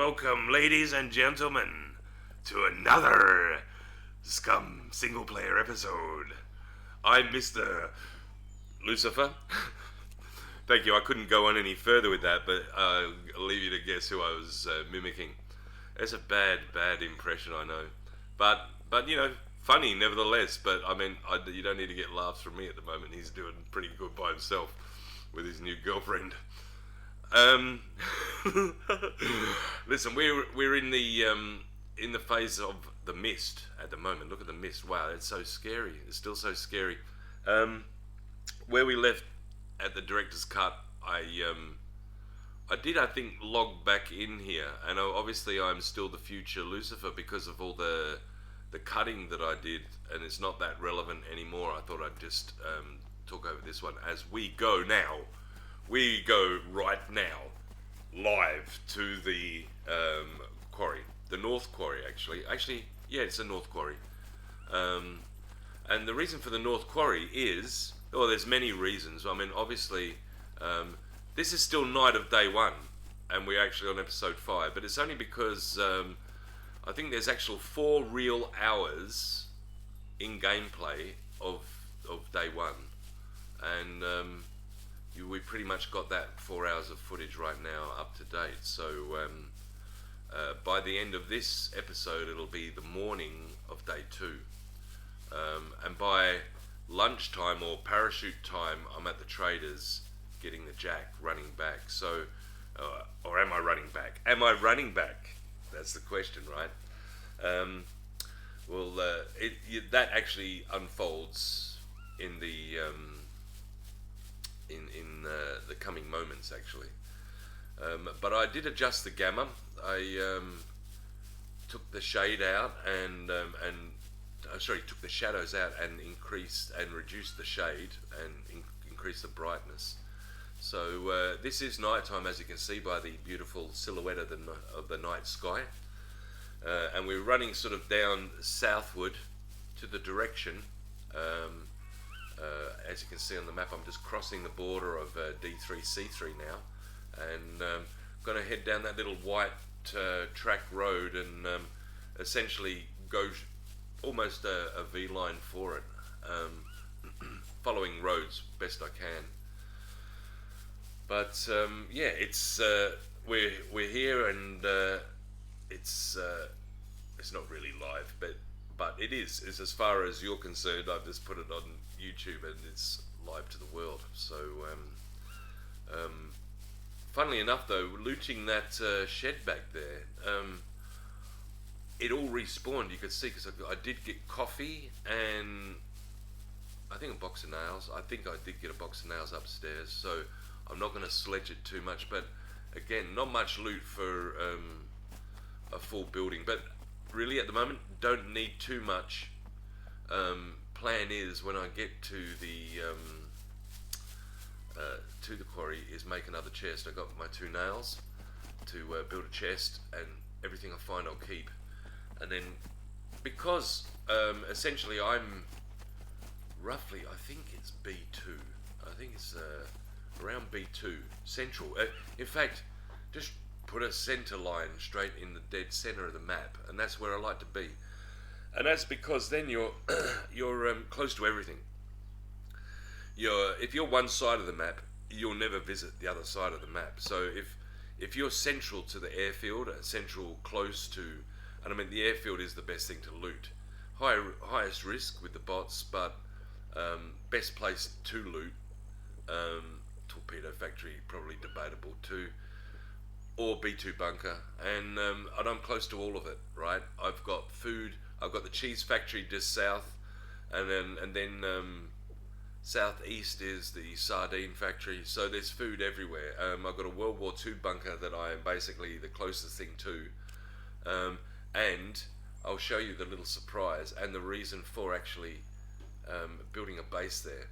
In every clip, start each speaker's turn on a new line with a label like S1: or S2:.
S1: welcome, ladies and gentlemen, to another Scum single-player episode. I'm Mr. Lucifer. Thank you. I couldn't go on any further with that, but I'll leave you to guess who I was mimicking. It's a bad impression, I know, but you know, funny nevertheless. But I mean, you don't need to get laughs from me at the moment. He's doing pretty good by himself with his new girlfriend. Listen, we're in the phase of the mist at the moment. Look at the mist. Wow, it's so scary. It's still so scary. Where we left at the director's cut, I think log back in here, and obviously I'm still the future Lucifer because of all the cutting that I did, and it's not that relevant anymore. I thought I'd just talk over this one as we go now. We go right now live to the quarry, the North Quarry actually, yeah, it's a North Quarry, and the reason for the North Quarry is, well, there's many reasons. I mean, obviously, this is still night of day one, and we're actually on episode 5, but it's only because I think there's actual 4 real hours in gameplay of day one, and we pretty much got that 4 hours of footage right now up to date. So by the end of this episode, it'll be the morning of day 2, and by lunchtime or parachute time, I'm at the traders getting the jack, running back. So, or am I running back? Am I running back? That's the question, right? Well, that actually unfolds in the the coming moments, actually. But I did adjust the gamma. I took the shade out and took the shadows out and increased and reduced the shade and increased the brightness. So this is nighttime, as you can see by the beautiful silhouette of the night sky, and we're running sort of down southward to the direction. As you can see on the map, I'm just crossing the border of D3C3 now, and going to head down that little white track road and essentially go almost a V-line for it, following roads best I can. But yeah, it's we're here, and it's not really live, but it is as far as you're concerned. I've just put it on YouTube and it's live to the world. So funnily enough though, looting that shed back there, it all respawned, you could see, because I did get coffee and I think a box of nails. I think I did get a box of nails upstairs, so I'm not going to sledge it too much. But again, not much loot for a full building, but really at the moment don't need too much. Plan is, when I get to the quarry, is make another chest. I got my 2 nails to build a chest, and everything I find I'll keep. And then, because essentially I'm roughly, I think it's B2. I think it's around B2 central. In fact, just put a center line straight in the dead center of the map, and that's where I like to be. And that's because then you're close to everything. If you're one side of the map, you'll never visit the other side of the map. So if you're central to the airfield, central close to, and I mean the airfield is the best thing to loot. Highest risk with the bots, but best place to loot. Torpedo factory, probably debatable too, or B2 bunker, and I'm close to all of it, right? I've got food. I've got the cheese factory just south, and then southeast is the sardine factory. So there's food everywhere. I've got a World War II bunker that I am basically the closest thing to, and I'll show you the little surprise and the reason for actually building a base there.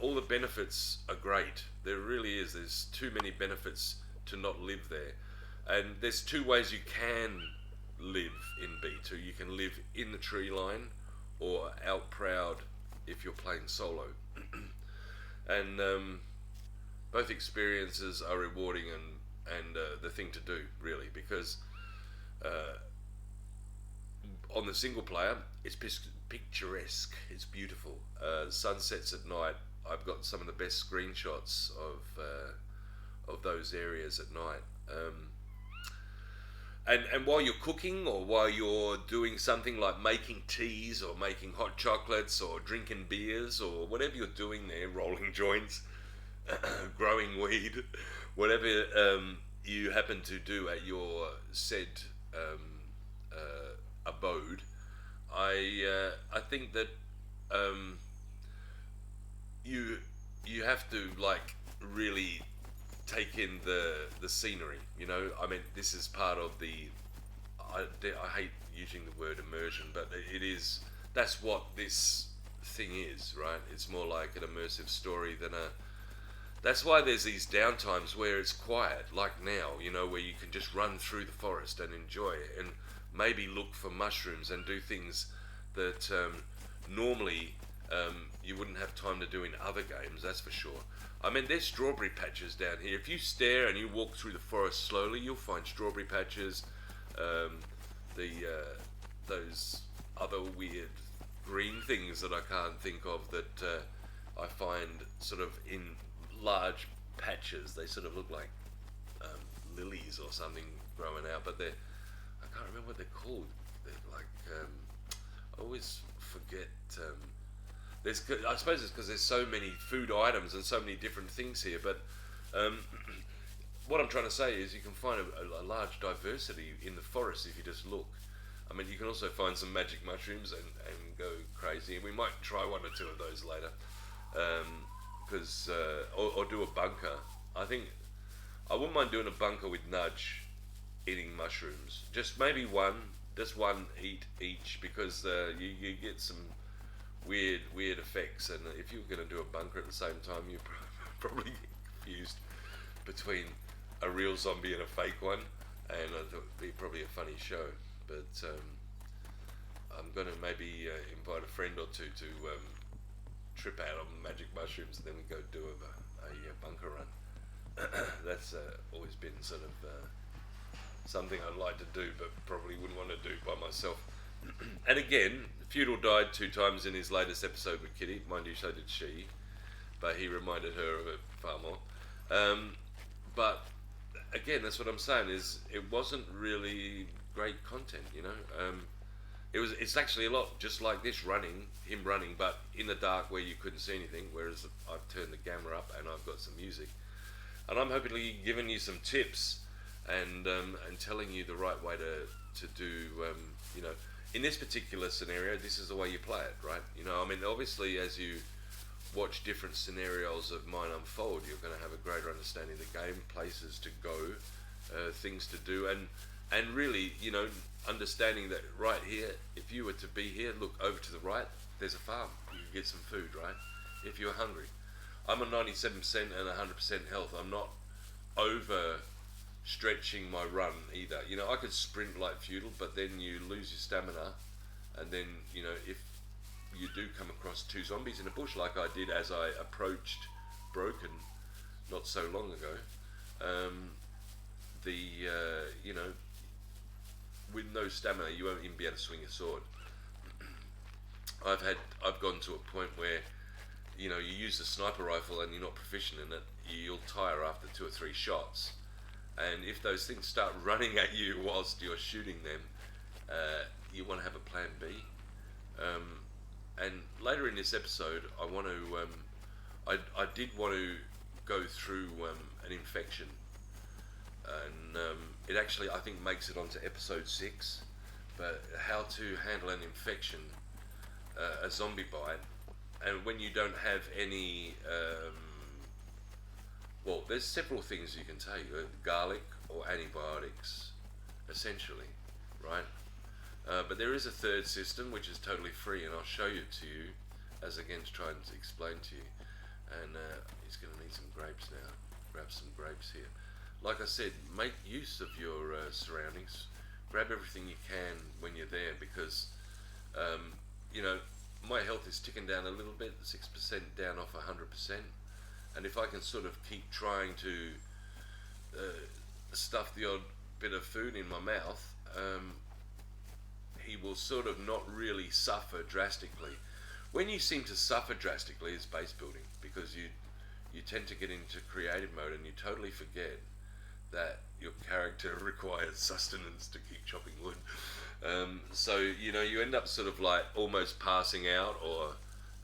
S1: All the benefits are great. There really is. There's too many benefits to not live there, and there's 2 ways you can live in B2. You can live in the tree line, or out proud if you're playing solo. And both experiences are rewarding, and the thing to do, really, because on the single player, it's picturesque. It's beautiful. Sunsets at night. I've got some of the best screenshots of those areas at night. And while you're cooking, or while you're doing something like making teas or making hot chocolates or drinking beers or whatever you're doing there, rolling joints, growing weed, whatever you happen to do at your said abode, I think that you you have to like really take in the scenery. You know, I mean, this is part of the. I hate using the word immersion, but it is. That's what this thing is, right? It's more like an immersive story than a. That's why there's these downtimes where it's quiet, like now, you know, where you can just run through the forest and enjoy it, and maybe look for mushrooms and do things that normally you wouldn't have time to do in other games, that's for sure. I mean, there's strawberry patches down here. If you stare and you walk through the forest slowly, you'll find strawberry patches, the those other weird green things that I can't think of that I find sort of in large patches. They sort of look like lilies or something growing out, but they're, I can't remember what they're called. They're like I always forget. I suppose it's because there's so many food items and so many different things here. But what I'm trying to say is you can find a large diversity in the forest if you just look. I mean, you can also find some magic mushrooms and go crazy. And we might try one or two of those later. Or do a bunker. I think I wouldn't mind doing a bunker with Nudge eating mushrooms. Just maybe one, just one eat each, because you get some weird effects. And if you were going to do a bunker at the same time, you probably get confused between a real zombie and a fake one. And I thought it'd be probably a funny show. But I'm going to maybe invite a friend or two to trip out on magic mushrooms, and then we go do a bunker run. That's always been sort of something I'd like to do, but probably wouldn't want to do by myself. And again, Feudal died 2 times in his latest episode with Kitty. Mind you, so did she, but he reminded her of it far more. But again, that's what I'm saying, is it wasn't really great content, you know. It's actually a lot just like this, him running, but in the dark where you couldn't see anything, whereas I've turned the camera up and I've got some music. And I'm hopefully giving you some tips and telling you the right way to do, you know, in this particular scenario, this is the way you play it, right? You know, I mean, obviously as you watch different scenarios of mine unfold, you're going to have a greater understanding of the game, places to go, things to do, and really, you know, understanding that right here, if you were to be here, look over to the right, there's a farm. You can get some food, right? If you're hungry. I'm on 97% and 100% health. I'm not over stretching my run either. You know, I could sprint like Feudal, but then you lose your stamina, and then, you know, if you do come across 2 zombies in a bush like I did as I approached Broken not so long ago, you know, with no stamina, you won't even be able to swing a sword. I've gone to a point where, you know, you use a sniper rifle and you're not proficient in it, you'll tire after 2 or 3 shots. And if those things start running at you whilst you're shooting them, you want to have a plan B. And later in this episode, I want to, I did want to go through an infection. And it actually, I think, makes it onto episode 6, but how to handle an infection, a zombie bite, and when you don't have any, well, there's several things you can take, garlic or antibiotics, essentially, right? But there is a third system which is totally free, and I'll show you to you, as against trying to explain to you. And he's going to need some grapes now. Grab some grapes here. Like I said, make use of your surroundings. Grab everything you can when you're there, because, you know, my health is ticking down a little bit, 6% down off 100%. And if I can sort of keep trying to stuff the odd bit of food in my mouth, he will sort of not really suffer drastically. When you seem to suffer drastically is base building, because you tend to get into creative mode and you totally forget that your character requires sustenance to keep chopping wood. So you end up sort of like almost passing out,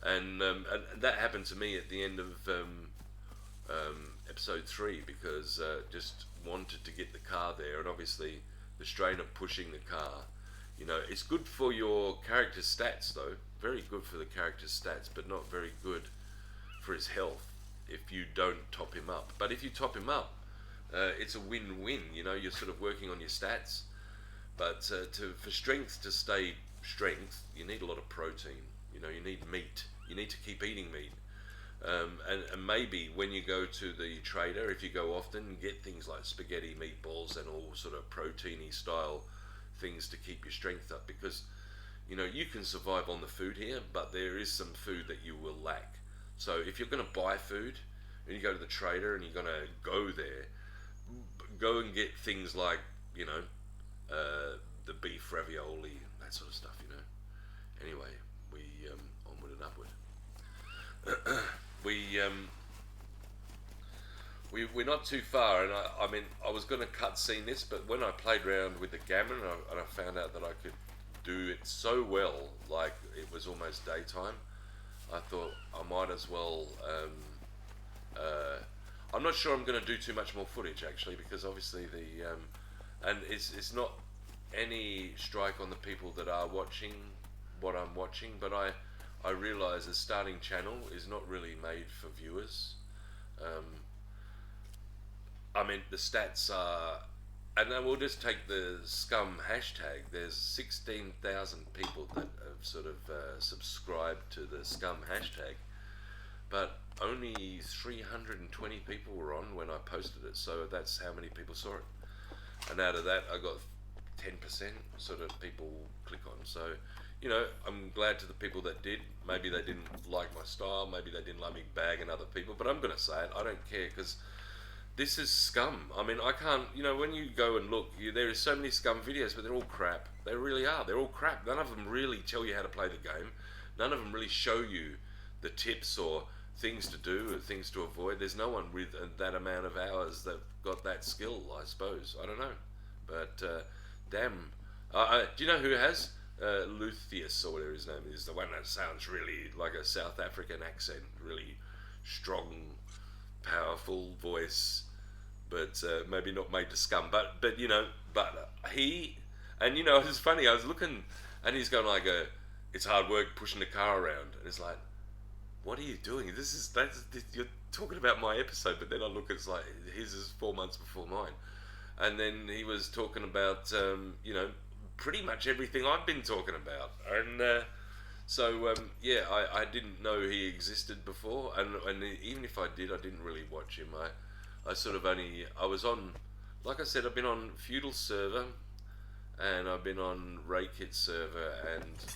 S1: and that happened to me at the end of episode 3, because just wanted to get the car there, and obviously the strain of pushing the car. It's good for your character stats though, very good for the character stats, but not very good for his health if you don't top him up. But if you top him up, it's a win-win. You're sort of working on your stats, but for strength to stay strength, you need a lot of protein. You need meat. You need to keep eating meat. And maybe when you go to the trader, if you go often, get things like spaghetti meatballs and all sort of proteiny style things to keep your strength up, because you can survive on the food here, but there is some food that you will lack. So if you're going to buy food and you go to the trader and you're going to go there, go and get things like the beef ravioli, that sort of stuff. Anyway, we onward and upward. We're not too far, and I was going to cut scene this, but when I played around with the gammon and I found out that I could do it so well, like it was almost daytime, I thought I might as well. I'm not sure I'm going to do too much more footage actually, because obviously and it's not any strike on the people that are watching what I'm watching, but I realise a starting channel is not really made for viewers. The stats are, and then we'll just take the Scum hashtag. There's 16,000 people that have sort of subscribed to the Scum hashtag, but only 320 people were on when I posted it, so that's how many people saw it. And out of that, I got 10% sort of people click on. So, I'm glad to the people that did. Maybe they didn't like my style, maybe they didn't like me bagging other people, but I'm going to say it. I don't care, because this is Scum. I can't, when you go and look, there are so many Scum videos, but they're all crap. They really are. They're all crap. None of them really tell you how to play the game. None of them really show you the tips or things to do or things to avoid. There's no one with that amount of hours that got that skill, I suppose. I don't know. But, damn. Do you know who has? Lucifer, or whatever his name is. The one that sounds really like a South African accent. Really strong, powerful voice, but maybe not made to Scum. But he, and it's funny. I was looking, and he's going like, "It's hard work pushing the car around," and it's like, "What are you doing? You're talking about my episode." But then I look, it's like his is 4 months before mine, and then he was talking about pretty much everything I've been talking about, and. I didn't know he existed before, and even if I did, I didn't really watch him. I was on, like I said, I've been on Feudal server, and I've been on Raykit server, and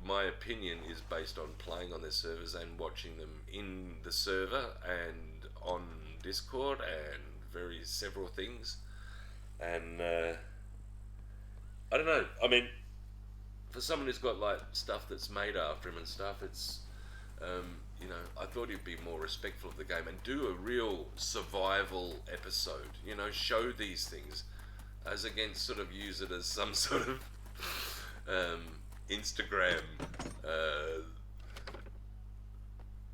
S1: my opinion is based on playing on their servers and watching them in the server and on Discord and several things, and. I don't know. For someone who's got like stuff that's made after him and stuff, it's, I thought he'd be more respectful of the game and do a real survival episode. Show these things, as against sort of use it as some sort of Instagram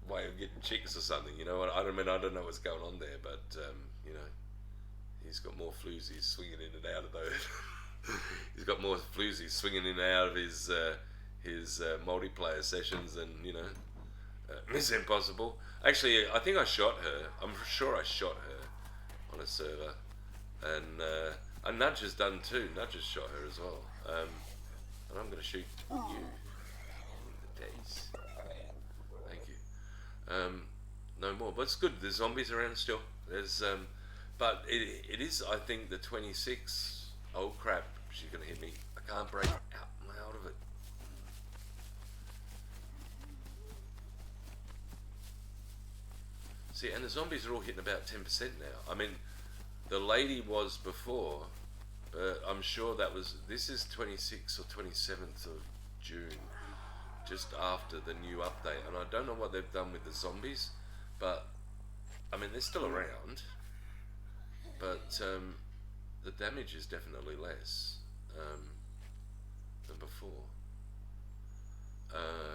S1: way of getting chicks or something. I don't know what's going on there, but he's got more floozies swinging in and out of those. He's got more floozies swinging in and out of his multiplayer sessions than Miss Impossible. Actually, I think I shot her. I'm sure I shot her on a server, and Nudge has done too. Nudge has shot her as well. And I'm going to shoot you in the days. Thank you. No more, but it's good. There's zombies around still. There's but it is, I think, the 26. Oh crap, she's gonna hit me. I can't break out of it. See, and the zombies are all hitting about 10% now. I mean, the lady was before, but I'm sure this is 26th or 27th of June, just after the new update. And I don't know what they've done with the zombies, but, I mean, they're still around, but the damage is definitely less than before.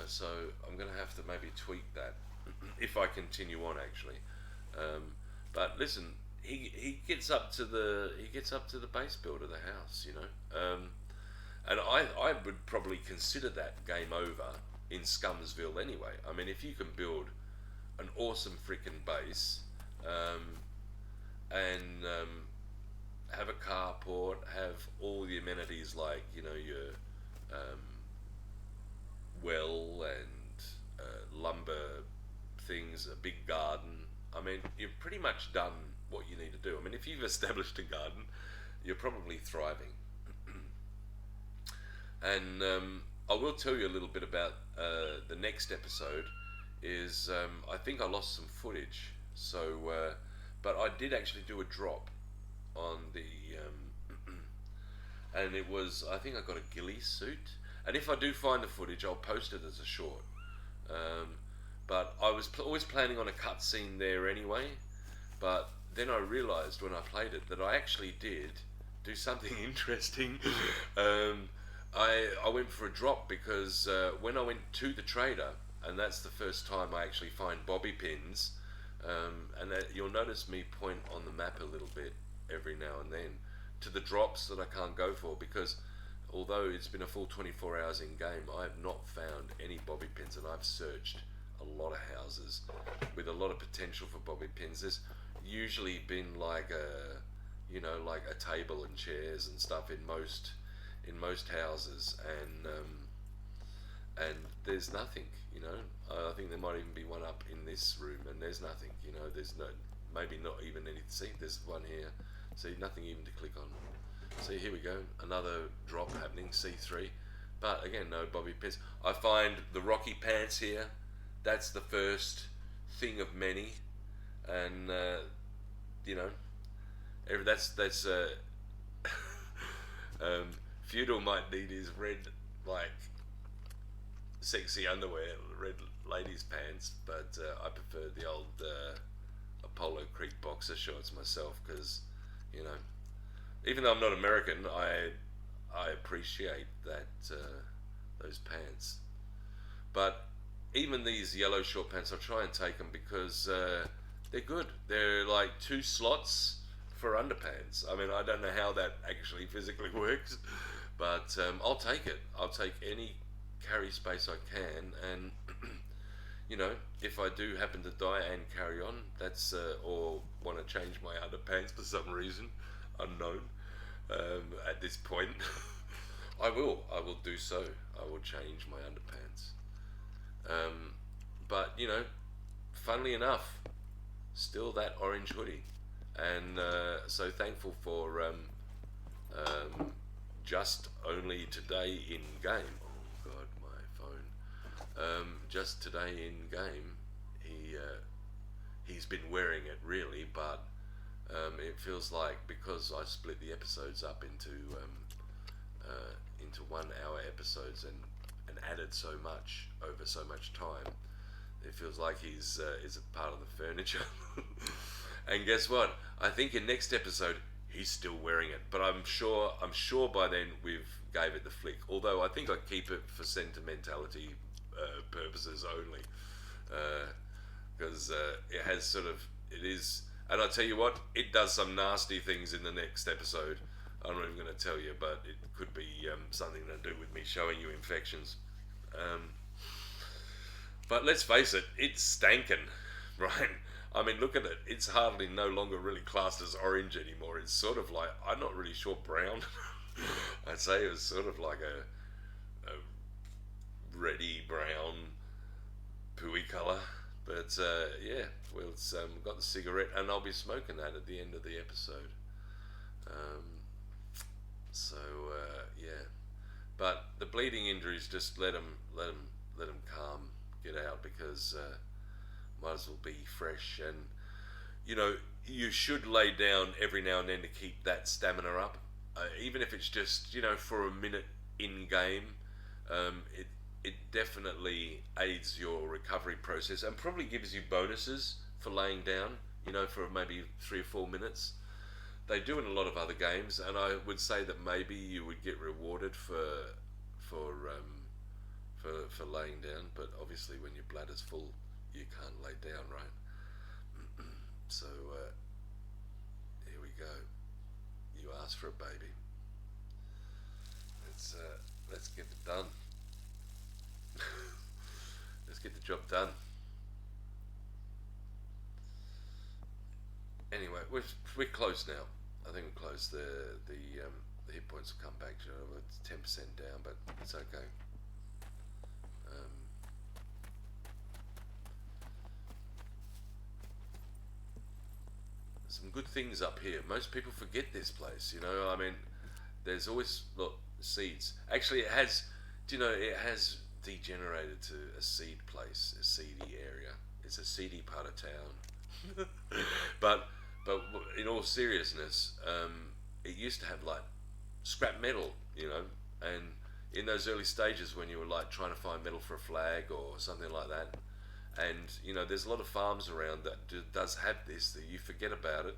S1: So I'm going to have to maybe tweak that if I continue on, actually. But listen, he gets up to the base build of the house, you know, and I would probably consider that game over in Scumsville anyway. I mean, if you can build an awesome freaking base, and have a carport, have all the amenities like, you know, your well and lumber things, a big garden. I mean, you've pretty much done what you need to do. I mean, if you've established a garden, you're probably thriving. And I will tell you a little bit about the next episode. Is I think I lost some footage, so but I did actually do a drop on the and it was, I think I got a ghillie suit, and if I do find the footage, I'll post it as a short. But I was always planning on a cutscene there anyway, but then I realised when I played it that I actually did do something interesting. I went for a drop because when I went to the trader, and that's the first time I actually find bobby pins, and you'll notice me point on the map a little bit every now and then to the drops that I can't go for, because although it's been a full 24 hours in game, I have not found any bobby pins, and I've searched a lot of houses with a lot of potential for bobby pins. There's usually been like a, you know, like a table and chairs and stuff in most houses, and there's nothing, you know. I think there might even be one up in this room, and there's nothing, you know. There's no, maybe not even anything. See, there's one here. See, nothing even to click on. See, here we go, another drop happening, C3, but again, no bobby pins. I find the Rocky Pants here. That's the first thing of many, and you know, that's Feudal might need his red, like, sexy underwear, red ladies pants, but I prefer the old Apollo Creek boxer shorts myself, because, you know, even though I'm not American, I appreciate that those pants. But even these yellow short pants, I'll try and take them because they're good. They're like 2 slots for underpants. I mean, I don't know how that actually physically works, but I'll take it. I'll take any carry space I can, and you know, if I do happen to die and carry on, that's or want to change my underpants for some reason unknown at this point, I will do so. I will change my underpants. But you know, funnily enough, still that orange hoodie, and so thankful for just only today in game. Oh God, my phone. Just today in game, he's been wearing it really, but it feels like because I split the episodes up into 1 hour episodes and added so much over so much time, it feels like he's is a part of the furniture. And guess what? I think in next episode he's still wearing it, but I'm sure by then we've gave it the flick. Although I think I keep it for sentimentality purposes only, because it has sort of, it is. And I'll tell you what, it does some nasty things in the next episode. I'm not even going to tell you, but it could be something to do with me showing you infections. But let's face it, it's stankin', right? I mean, look at it. It's hardly no longer really classed as orange anymore. It's sort of like, I'm not really sure, brown. I'd say it was sort of like a reddy brown pooey colour. But yeah, well, it's got the cigarette, and I'll be smoking that at the end of the episode. Yeah, but the bleeding injuries, just let them calm, get out, because might as well be fresh. And you know, you should lay down every now and then to keep that stamina up, even if it's just, you know, for a minute in game. It definitely aids your recovery process and probably gives you bonuses for laying down, you know, for maybe 3 or 4 minutes. They do in a lot of other games, and I would say that maybe you would get rewarded for for laying down. But obviously, when your bladder's full, you can't lay down, right? So here we go. You asked for a baby. Let's get it done. Let's get the job done. Anyway, we're close now. I think we're close. The hit points will come back to it. It's 10% down, but it's okay. Some good things up here. Most people forget this place. You know, I mean, there's always look seeds. Actually, it has. Do you know it has degenerated to a seed place, a seedy area. It's a seedy part of town. but in all seriousness, it used to have like scrap metal, you know, and in those early stages when you were like trying to find metal for a flag or something like that, and you know, there's a lot of farms around that does have this. That you forget about it.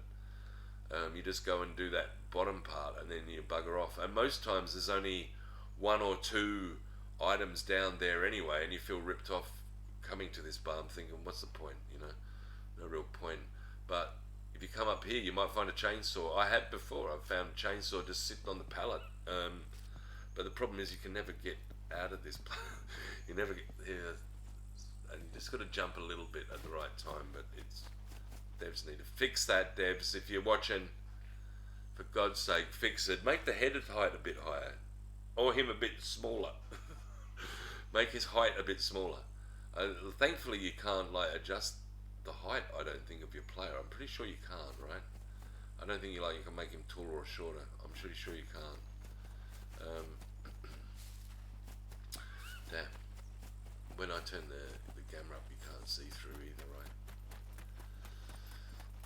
S1: You just go and do that bottom part, and then you bugger off. And most times there's only 1 or 2 items down there anyway, and you feel ripped off coming to this barn, thinking, "What's the point?" You know, no real point. But if you come up here, you might find a chainsaw. I had before. I've found a chainsaw just sitting on the pallet. But the problem is you can never get out of this. You never get here, and you just got to jump a little bit at the right time. But it's devs need to fix that. Devs, if you're watching, for God's sake, fix it. Make the head height a bit higher, or him a bit smaller. Make his height a bit smaller. Thankfully, you can't like adjust the height. I don't think of your player. I'm pretty sure you can't, right? I don't think you can make him taller or shorter. I'm pretty sure you can't. Damn. When I turn the camera up, you can't see through either, right?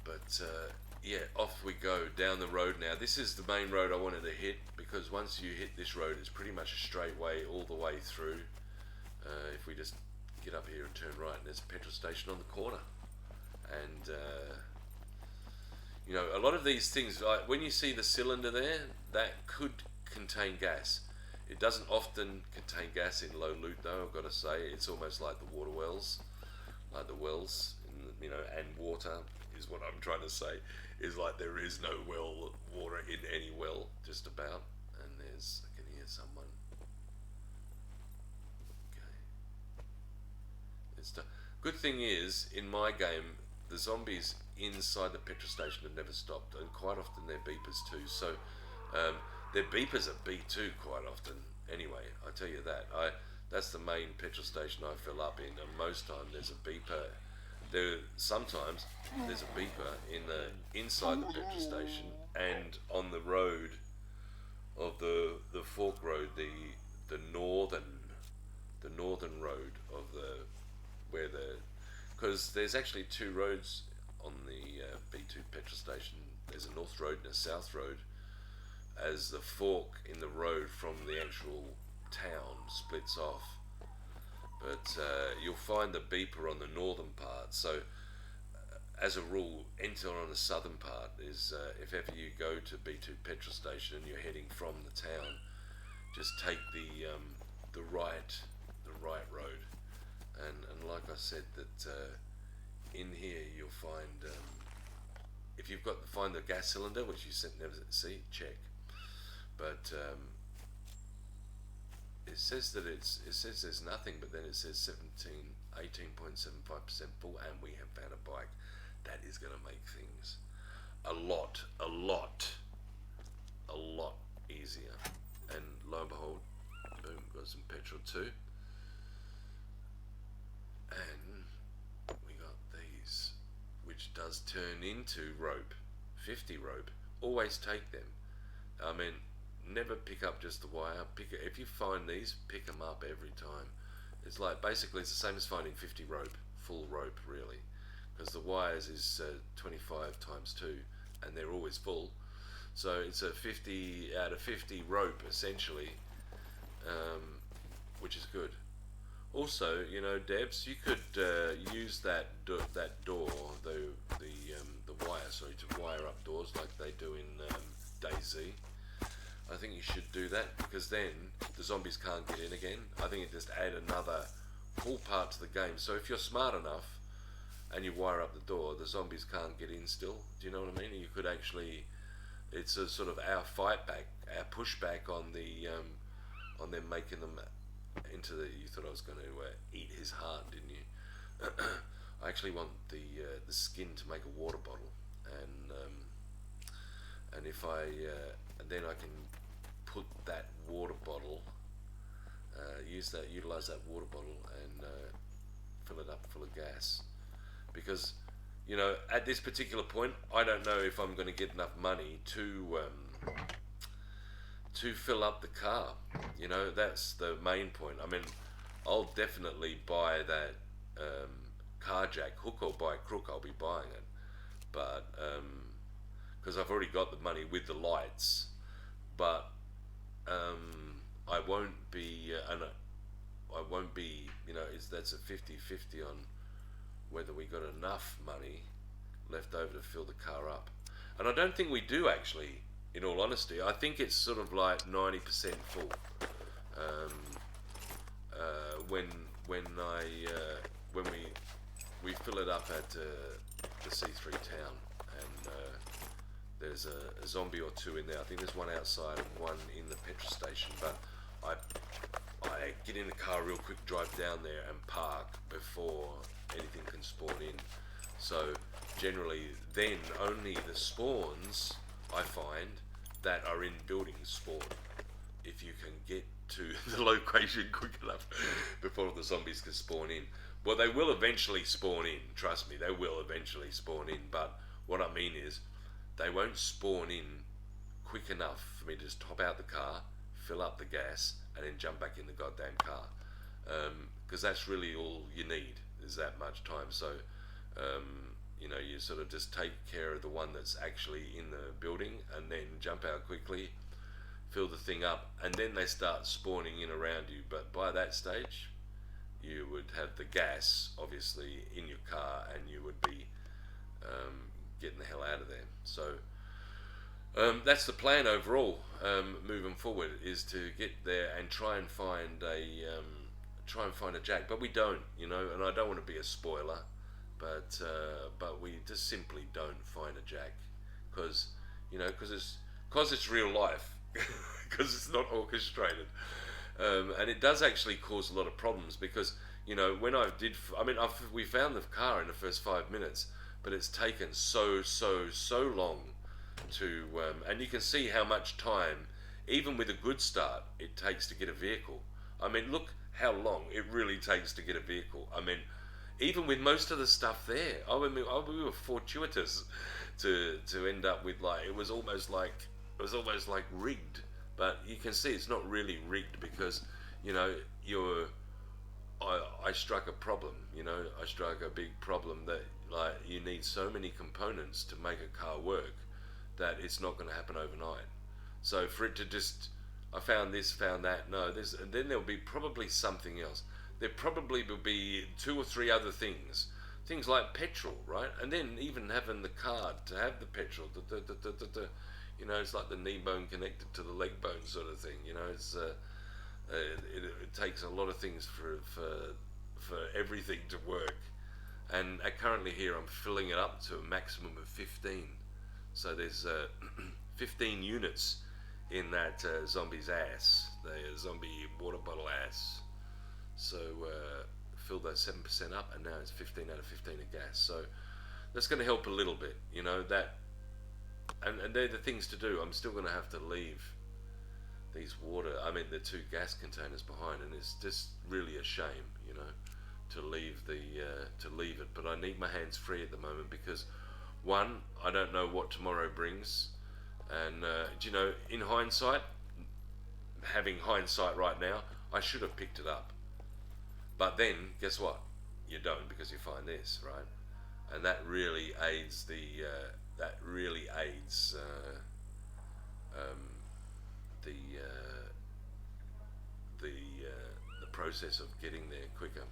S1: But yeah, off we go down the road now. This is the main road I wanted to hit, because once you hit this road, it's pretty much a straight way all the way through. If we just get up here and turn right, and there's a petrol station on the corner. And you know, a lot of these things, like when you see the cylinder there, that could contain gas. It doesn't often contain gas in low loot, though. I've got to say, it's almost like the water wells, like the wells, you know, and water is what I'm trying to say. Is like there is no well water in any well, just about. And there's, I can hear someone. Okay. It's good thing is, in my game, the zombies inside the petrol station have never stopped, and quite often they're beepers too. So their beepers are B2 quite often. Anyway, I tell you that. That's the main petrol station I fill up in, and most time there's a beeper. Sometimes there's a beeper inside the petrol station and on the road of the fork road, the northern road of because there's actually 2 roads on the B2 petrol station. There's a north road and a south road, as the fork in the road from the actual town splits off. But you'll find the beeper on the northern part. So as a rule, enter on the southern part. Is if ever you go to B2 petrol station and you're heading from the town, just take the right road. And like I said, that in here you'll find, if you've got to find the gas cylinder, which you never see, check. But it says that it says there's nothing, but then it says 18.75% full, and we have found a bike. That is going to make things a lot easier. And lo and behold, boom, got some petrol too. And we got these, which does turn into rope, 50 rope. Always take them. I mean, never pick up just the wire. If you find these, pick them up every time. It's like, basically it's the same as finding 50 rope, full rope really, because the wires is 25 times 2, and they're always full. So it's a 50 out of 50 rope essentially, which is good. Also, you know, Debs, you could use that door, the wire, sorry, to wire up doors like they do in DayZ. I think you should do that, because then the zombies can't get in again. I think it just add another cool part to the game. So if you're smart enough and you wire up the door, the zombies can't get in still. Do you know what I mean? You could actually, it's a sort of our fight back, our pushback on on them making them into the. You thought I was going to eat his heart, didn't you? I actually want the skin to make a water bottle, and if I and then I can put that water bottle, utilize that water bottle and fill it up full of gas, because you know at this particular point I don't know if I'm going to get enough money to fill up the car. You know, that's the main point. I mean, I'll definitely buy that car jack, hook or by crook. I'll be buying it, but because I've already got the money with the lights, but I won't be I won't be, you know, that's a 50-50 on whether we got enough money left over to fill the car up. And I don't think we do actually, in all honesty. I think it's sort of like 90% full. When we fill it up at the C3 town, and there's a zombie or two in there. I think there's one outside and one in the petrol station. But I get in the car real quick, drive down there and park before anything can spawn in. So generally then only the spawns I find that are in buildings spawn, if you can get to the location quick enough before the zombies can spawn in. Well, they will eventually spawn in, trust me, they will eventually spawn in, but what I mean is they won't spawn in quick enough for me to just hop out the car, fill up the gas, and then jump back in the goddamn car, because that's really all you need, is that much time. So you know, you sort of just take care of the one that's actually in the building, and then jump out quickly, fill the thing up, and then they start spawning in around you. But by that stage you would have the gas obviously in your car, and you would be getting the hell out of there. So that's the plan overall, moving forward, is to get there and try and find a jack. But we don't, you know, and I don't want to be a spoiler, but we just simply don't find a jack, because you know, because it's real life, because it's not orchestrated, and it does actually cause a lot of problems, because you know, when we found the car in the first 5 minutes, but it's taken so long to and you can see how much time, even with a good start, it takes to get a vehicle. I mean, look how long it really takes to get a vehicle. I mean, even with most of the stuff there, we were fortuitous to end up with, like, it was almost like rigged. But you can see it's not really rigged, because you know, I struck a problem. You know, I struck a big problem that, like, you need so many components to make a car work that it's not going to happen overnight. So for it to just, I found this, found that, no, this, and then there'll be probably something else. There probably will be 2 or 3 other things like petrol, right? And then even having the card to have the petrol, you know, it's like the knee bone connected to the leg bone sort of thing. You know, it's it takes a lot of things for everything to work. And currently here I'm filling it up to a maximum of 15. So there's 15 units in that zombie's ass, the zombie water bottle ass. So filled that 7% up, and now it's 15 out of 15 of gas. So that's going to help a little bit, you know, that, and they're the things to do. I'm still going to have to leave these the 2 gas containers behind, and it's just really a shame, you know, to leave it. But I need my hands free at the moment, because one, I don't know what tomorrow brings, and you know, in hindsight, having hindsight right now, I should have picked it up. But then, guess what? you don't, because you find this, right? And that really aids the the process of getting there quicker.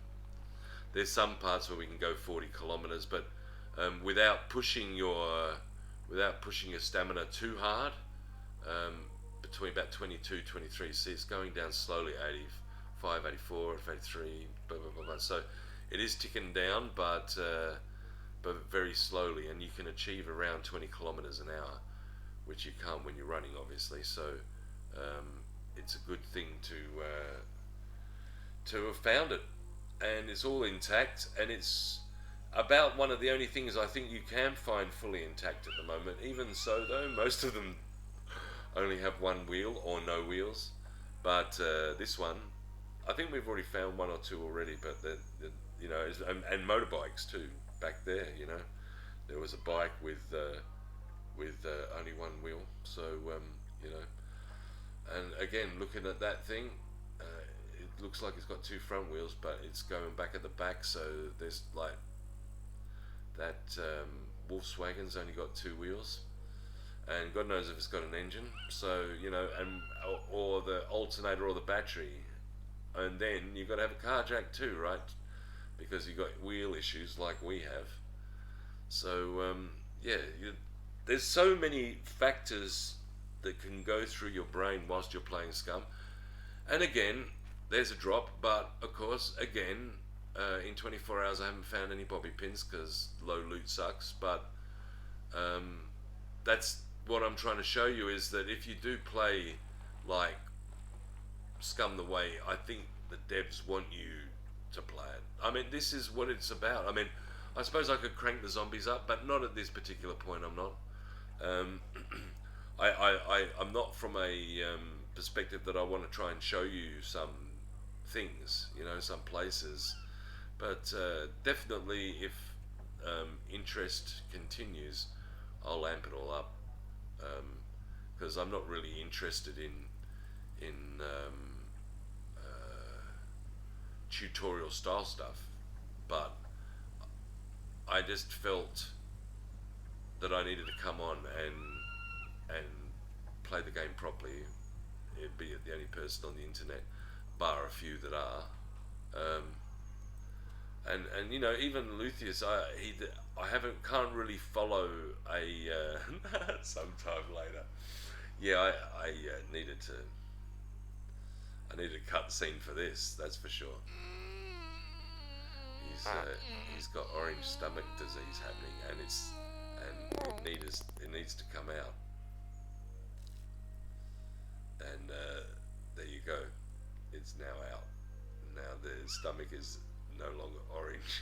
S1: There's some parts where we can go 40 kilometers, but without pushing your stamina too hard, um, between about 22, 23. See, it's going down slowly, 85, 84, 83, blah, blah, blah, blah. So it is ticking down, but very slowly, and you can achieve around 20 kilometers an hour, which you can't when you're running, obviously. So it's a good thing to have found it, and it's all intact, and it's about one of the only things I think you can find fully intact at the moment. Even so, though, most of them only have one wheel or no wheels, but this one, I think we've already found one or two already. But you know, and motorbikes too. Back there, you know, there was a bike with only one wheel. So you know, and again, looking at that thing, it looks like it's got two front wheels, but it's going back at the back. So there's like that Volkswagen's only got two wheels, and God knows if it's got an engine. So you know, and or the alternator or the battery, and then you've got to have a car jack too, right? Because you've got wheel issues like we have. So yeah, there's so many factors that can go through your brain whilst you're playing Scum. And again, there's a drop, but of course, again, in 24 hours I haven't found any bobby pins because low loot sucks. But that's what I'm trying to show you, is that if you do play like Scum the way I think the devs want you to play it, I mean, this is what it's about. I mean, I suppose I could crank the zombies up, but not at this particular point. I'm not. I'm not from a perspective that I want to try and show you some things, you know, some places. But definitely, if interest continues, I'll amp it all up, because I'm not really interested in tutorial style stuff, but I just felt that I needed to come on and play the game properly, be the only person on the internet, bar a few that are, and you know, even Lucius, can't really follow a sometime later. Yeah, I needed to. I needed a cut scene for this, that's for sure. He's got orange stomach disease happening, and it needs to come out. And there you go, it's now out. Now the stomach is no longer orange.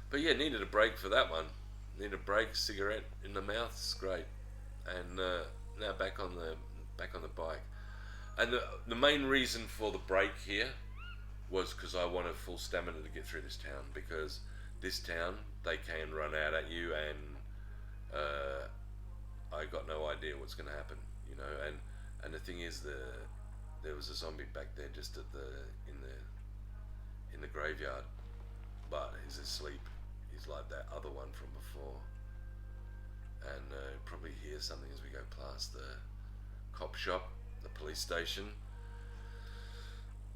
S1: But yeah, needed a break for that one. Need a break, cigarette in the mouth, it's great. And now back on the bike. And the main reason for the break here was because I wanted full stamina to get through this town, because this town, they can run out at you, and I got no idea what's going to happen, you know. And the thing is, there was a zombie back there just in the graveyard, but he's asleep. He's like that other one from before, and probably hear something as we go past the cop shop, the police station.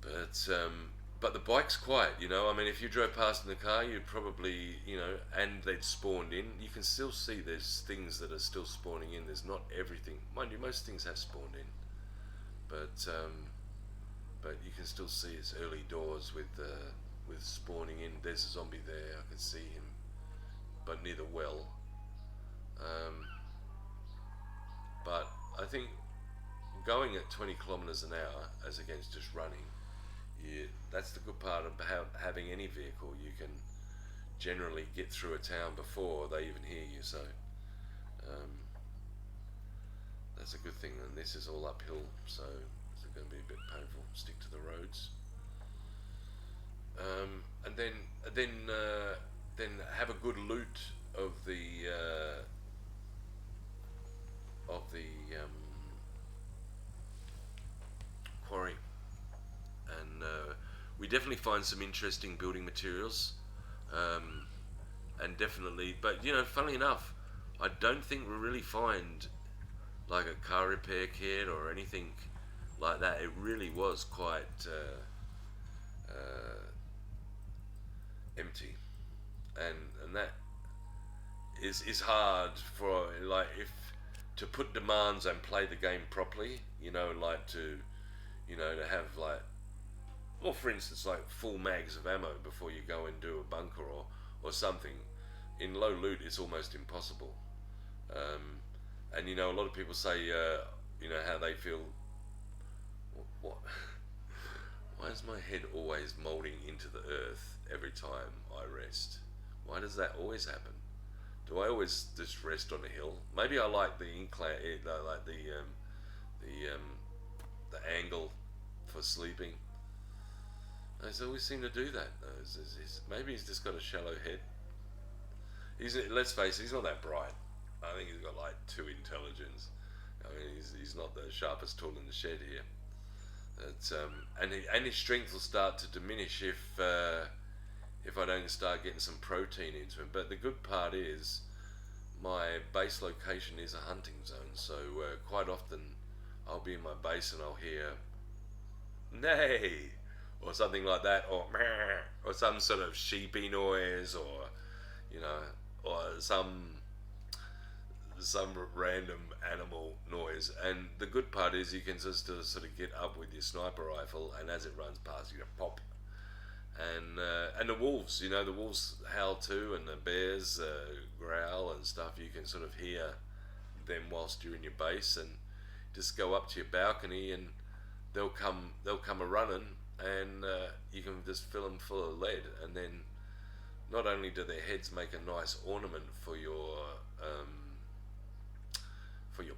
S1: But the bike's quiet, you know. I mean, if you drove past in the car, you'd probably, you know, and they'd spawned in. You can still see there's things that are still spawning in. There's not everything, mind you. Most things have spawned in, but you can still see it's early doors with spawning in. There's a zombie there. I can see him, but near the well. But I think going at 20 kilometers an hour as against just running, that's the good part of having any vehicle. You can generally get through a town before they even hear you, so that's a good thing. And this is all uphill, so it's going to be a bit painful. Stick to the roads, and then have a good loot of the quarry. we definitely find some interesting building materials, um, and definitely. But funnily enough, I don't think we really find like a car repair kit or anything like that. It really was quite empty, and that is hard for like if to put demands and play the game properly. Like to have like, well, for instance, like full mags of ammo before you go and do a bunker or something. In low loot, it's almost impossible. And a lot of people say, how they feel. What? Why is my head always molding into the earth every time I rest? Why does that always happen? Do I always just rest on a hill? Maybe I like the incline, like the the angle for sleeping. I always seem to do that. Maybe he's just got a shallow head. Let's face it, he's not that bright. I think he's got like 2 intelligence. I mean, he's not the sharpest tool in the shed here. And his strength will start to diminish if I don't start getting some protein into him. But the good part is my base location is a hunting zone, so quite often I'll be in my base and I'll hear neigh or something like that, or meh, or some sort of sheepy noise, or or some random animal noise. And the good part is you can just sort of get up with your sniper rifle, and as it runs past you, pop. And the wolves, the wolves howl too, and the bears growl and stuff. You can sort of hear them whilst you're in your base, and just go up to your balcony, and they'll come a running, and you can just fill them full of lead, and then not only do their heads make a nice ornament for your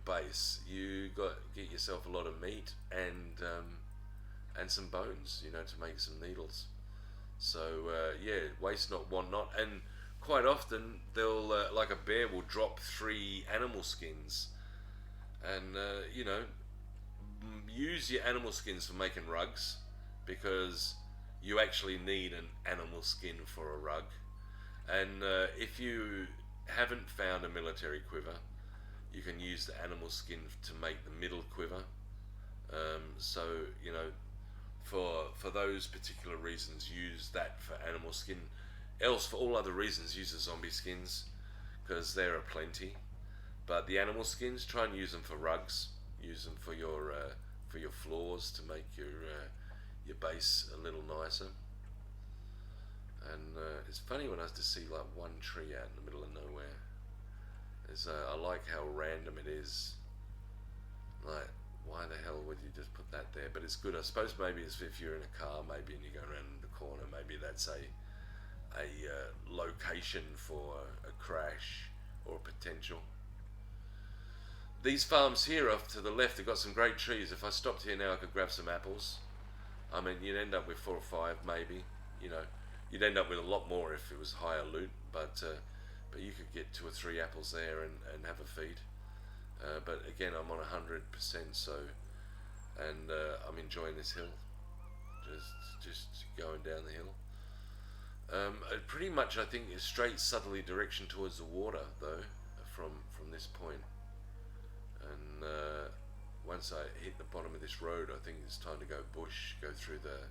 S1: base, you get yourself a lot of meat and some bones, to make some needles. So waste not, want not, and quite often they'll like a bear will drop 3 animal skins, and use your animal skins for making rugs, because you actually need an animal skin for a rug. And if you haven't found a military quiver, you can use the animal skin to make the middle quiver. So for those particular reasons, use that for animal skin. Else, for all other reasons, use the zombie skins, because there are plenty. But the animal skins, try and use them for rugs. Use them for your floors to make your base a little nicer. And it's funny when I just see like one tree out in the middle of nowhere. I like how random it is. Like, why the hell would you just put that there? But it's good. I suppose maybe it's if you're in a car, maybe, and you go around the corner, maybe that's a location for a crash or a potential. These farms here off to the left have got some great trees. If I stopped here now, I could grab some apples. I mean, you'd end up with 4 or 5 maybe. You'd end up with a lot more if it was higher loot, but you could get 2 or 3 apples there and have a feed. But again, I'm on 100%, so, and I'm enjoying this hill, just going down the hill. Pretty much, I think, is straight southerly direction towards the water, though, from this point. And once I hit the bottom of this road, I think it's time to go bush, go through the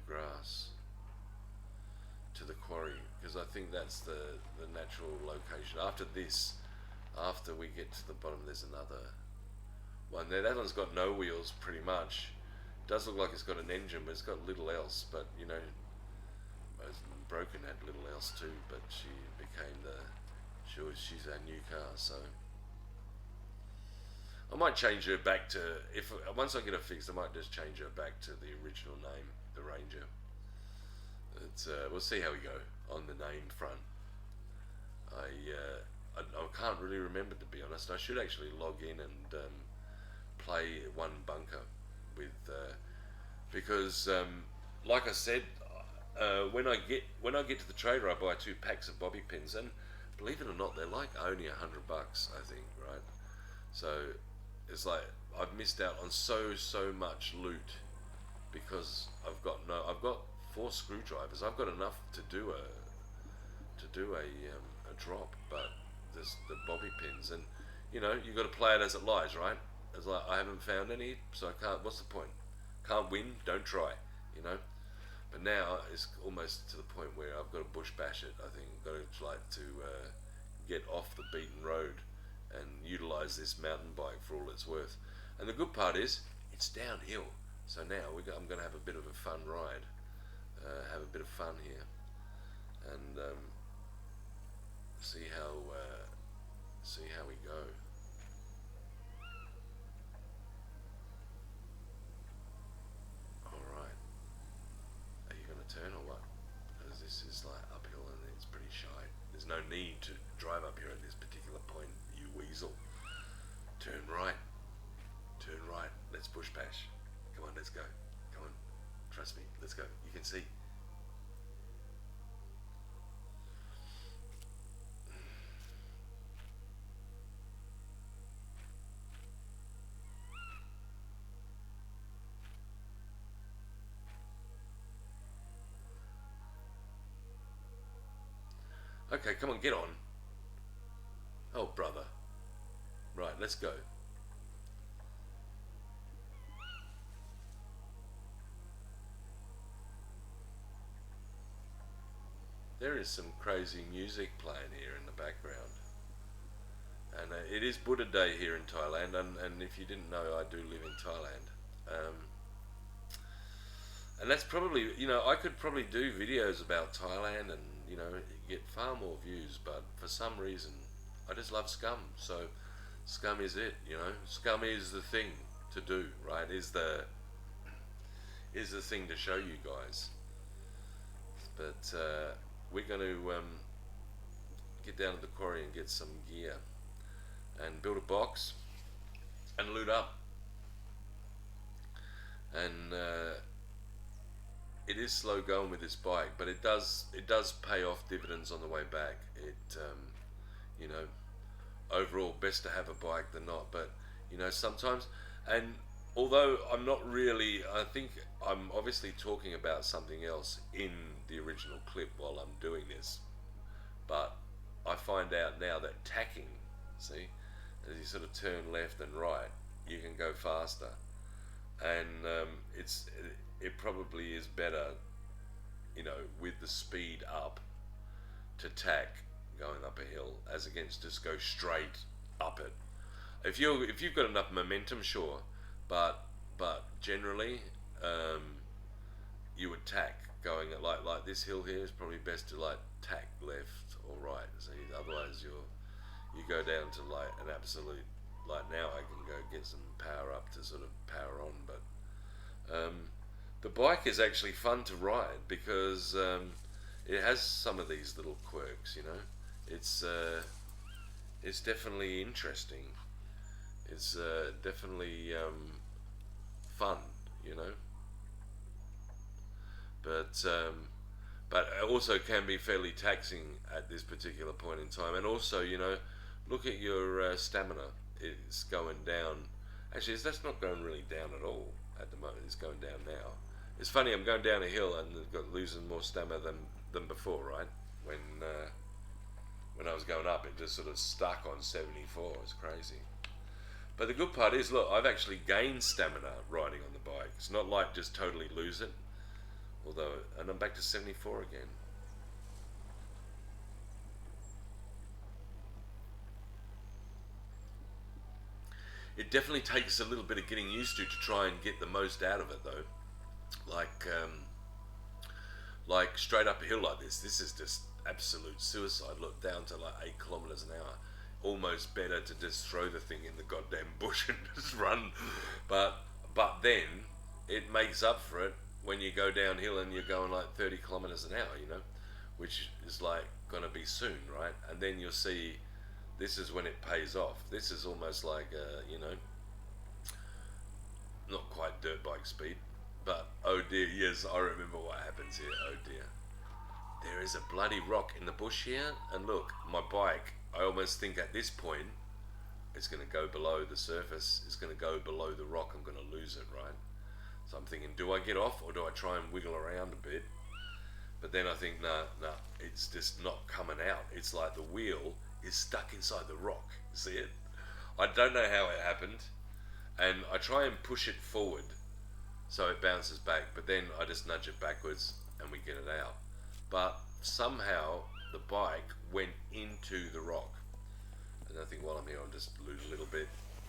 S1: grass to the quarry, because I think that's the natural location. After we get to the bottom, there's another one there. That one's got no wheels, pretty much. It does look like it's got an engine, but it's got little else. But Broken had little else too, but she's our new car, so I might change her back to, once I get her fixed, I might just change her back to the original name, the Ranger. We'll see how we go on the name front. I can't really remember, to be honest. I should actually log in and play one bunker with because like I said, when I get to the trader, I buy 2 packs of bobby pins, and believe it or not, they're like only $100, I think, right? So it's like I've missed out on so much loot because I've 4 screwdrivers. I've got enough to do a drop, but there's the bobby pins, and you know, you got to play it as it lies, right? As like, I haven't found any, so I can't. What's the point? Can't win, don't try, you know. But now it's almost to the point where I've got to bush bash it. I think I've got to like to get off the beaten road and utilize this mountain bike for all it's worth. And the good part is it's downhill, so now I'm going to have a bit of a fun ride, have a bit of fun here, and see how we go. All right, are you going to turn or what? Because this is like uphill and it's pretty shy. There's no need to drive up here at this particular point, you weasel. Turn right. Turn right. Let's push bash. Come on, let's go. Come on. Trust me. Let's go. You can see. Okay, come on, get on. Oh, brother. Right, let's go. There is some crazy music playing here in the background. And it is Buddha Day here in Thailand, and if you didn't know, I do live in Thailand. And that's probably, you know, I could probably do videos about Thailand and, you know, get far more views, but for some reason, I just love Scum, so Scum is it, you know. Scum is the thing to do, right? Is the thing to show you guys. But we're going to get down to the quarry and get some gear and build a box and loot up. And it is slow going with this bike, but it does pay off dividends on the way back. It you know, overall best to have a bike than not, but you know, sometimes, and although I'm not really, I think I'm obviously talking about something else in the original clip while I'm doing this, but I find out now that tacking, see, as you sort of turn left and right, you can go faster, and it probably is better, you know, with the speed up to tack going up a hill as against just go straight up it. If you've got enough momentum, sure, but generally you would tack going at like this hill here is probably best to like tack left or right. So otherwise you go down to like an absolute, like now I can go get some power up to sort of power on, but the bike is actually fun to ride because it has some of these little quirks, you know. It's definitely interesting. It's definitely fun, you know. But it also can be fairly taxing at this particular point in time. And also, you know, look at your stamina. It's going down. Actually, that's not going really down at all at the moment. It's going down now. It's funny, I'm going down a hill and got losing more stamina than before, right? When I was going up, it just sort of stuck on 74. It's crazy. But the good part is, look, I've actually gained stamina riding on the bike. It's not like just totally lose it. Although, and I'm back to 74 again. It definitely takes a little bit of getting used to try and get the most out of it, though. Like straight up a hill like this is just absolute suicide. Look, down to like 8 kilometers an hour. Almost better to just throw the thing in the goddamn bush and just run. But then it makes up for it when you go downhill and you're going like 30 kilometers an hour, you know, which is like gonna be soon, right? And then you'll see, this is when it pays off. This is almost like you know, not quite dirt bike speed, but oh dear, yes, I remember what happens here. Oh dear, there is a bloody rock in the bush here, and look, my bike, I almost think at this point it's going to go below the surface, it's going to go below the rock, I'm going to lose it, right? So I'm thinking, do I get off or do I try and wiggle around a bit But then I think, nah, it's just not coming out. It's like the wheel is stuck inside the rock. See it? I don't know how it happened, and I try and push it forward so it bounces back, but then I just nudge it backwards and we get it out. But somehow the bike went into the rock. And I think while I'm here, I'll just loot a little bit,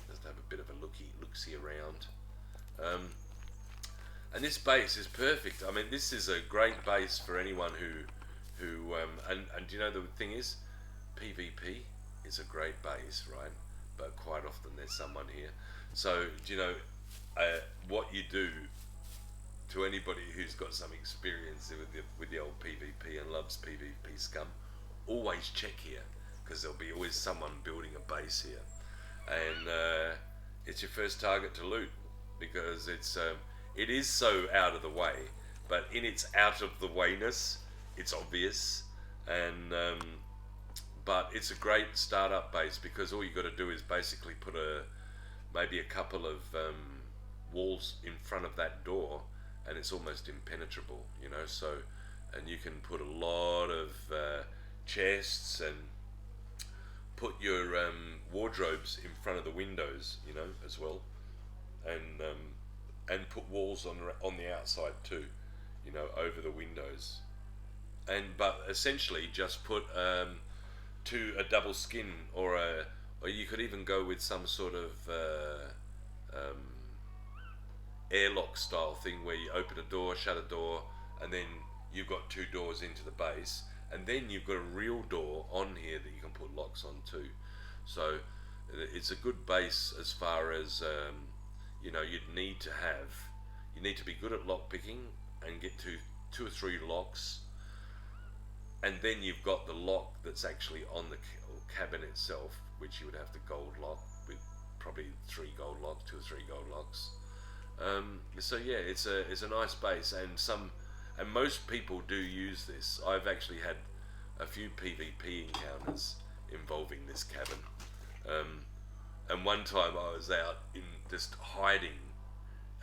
S1: just have a bit of a look-see around. And this base is perfect. I mean, this is a great base for anyone and you know the thing is, PvP is a great base, right? But quite often there's someone here. So, do you know, what you do to anybody who's got some experience with the old PvP and loves PvP scum, always check here, because there'll be always someone building a base here. And it's your first target to loot, because it is so out of the way, but in its out of the wayness, it's obvious. And but it's a great startup base, because all you got to do is basically put maybe a couple of walls in front of that door, and it's almost impenetrable, you know. So, and you can put a lot of chests and put your wardrobes in front of the windows, you know, as well, and put walls on the outside too, you know, over the windows. But essentially just put a double skin, or you could even go with some sort of airlock style thing, where you open a door, shut a door, and then you've got two doors into the base, and then you've got a real door on here that you can put locks on too. So it's a good base as far as you know, you need to be good at lock picking and get to 2 or 3 locks, and then you've got the lock that's actually on the cabin itself, which you would have to gold lock with probably 3 gold locks, 2 or 3 gold locks. So yeah, it's a nice base, and most people do use this. I've actually had a few PvP encounters involving this cabin. And one time I was out in just hiding,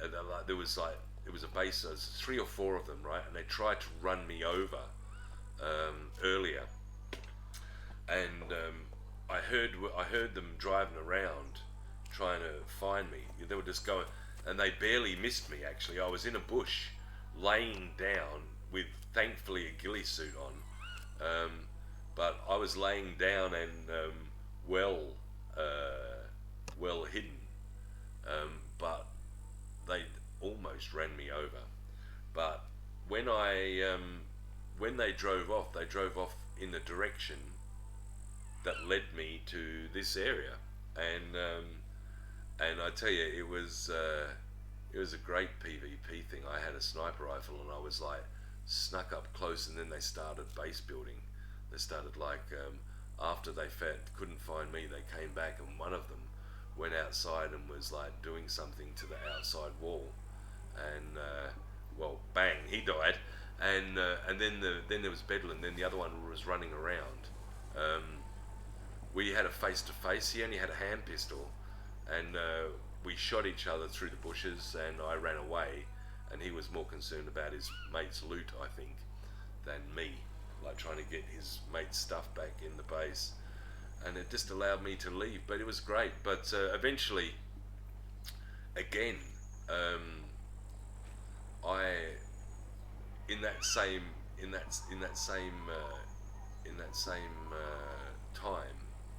S1: and it was a base. There was 3 or 4 of them, right? And they tried to run me over earlier, and I heard them driving around trying to find me. They were just going, and they barely missed me. Actually, I was in a bush, laying down with thankfully a ghillie suit on, but I was laying down and well hidden, but they almost ran me over. But when they drove off in the direction that led me to this area, and I tell you, it was a great PvP thing. I had a sniper rifle, and I was like snuck up close, and then they started base building. They started after they couldn't find me, they came back, and one of them went outside and was like doing something to the outside wall, and well, bang, he died. And then there was Bedlam. Then the other one was running around. We had a face-to-face. He only had a hand pistol, and we shot each other through the bushes, and I ran away, and he was more concerned about his mate's loot, I think, than me, like trying to get his mate's stuff back in the base. And it just allowed me to leave, but it was great. But eventually, again, in that same time,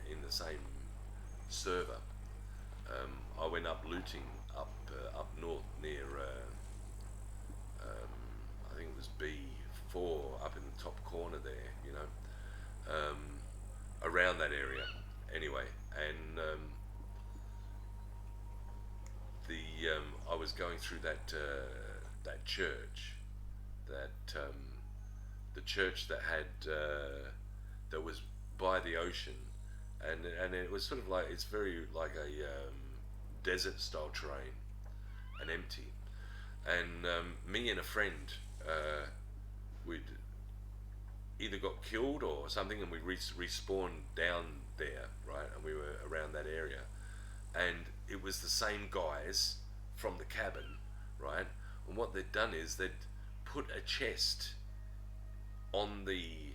S1: in the same server, I went up looting up north near I think it was B4, up in the top corner there, you know, around that area anyway. And I was going through that church, the church that was by the ocean, and it was sort of like, it's very like a desert style terrain and empty. And me and a friend, we'd either got killed or something, and we respawned down there, right? And we were around that area, and it was the same guys from the cabin, right? And what they'd done is they'd put a chest on the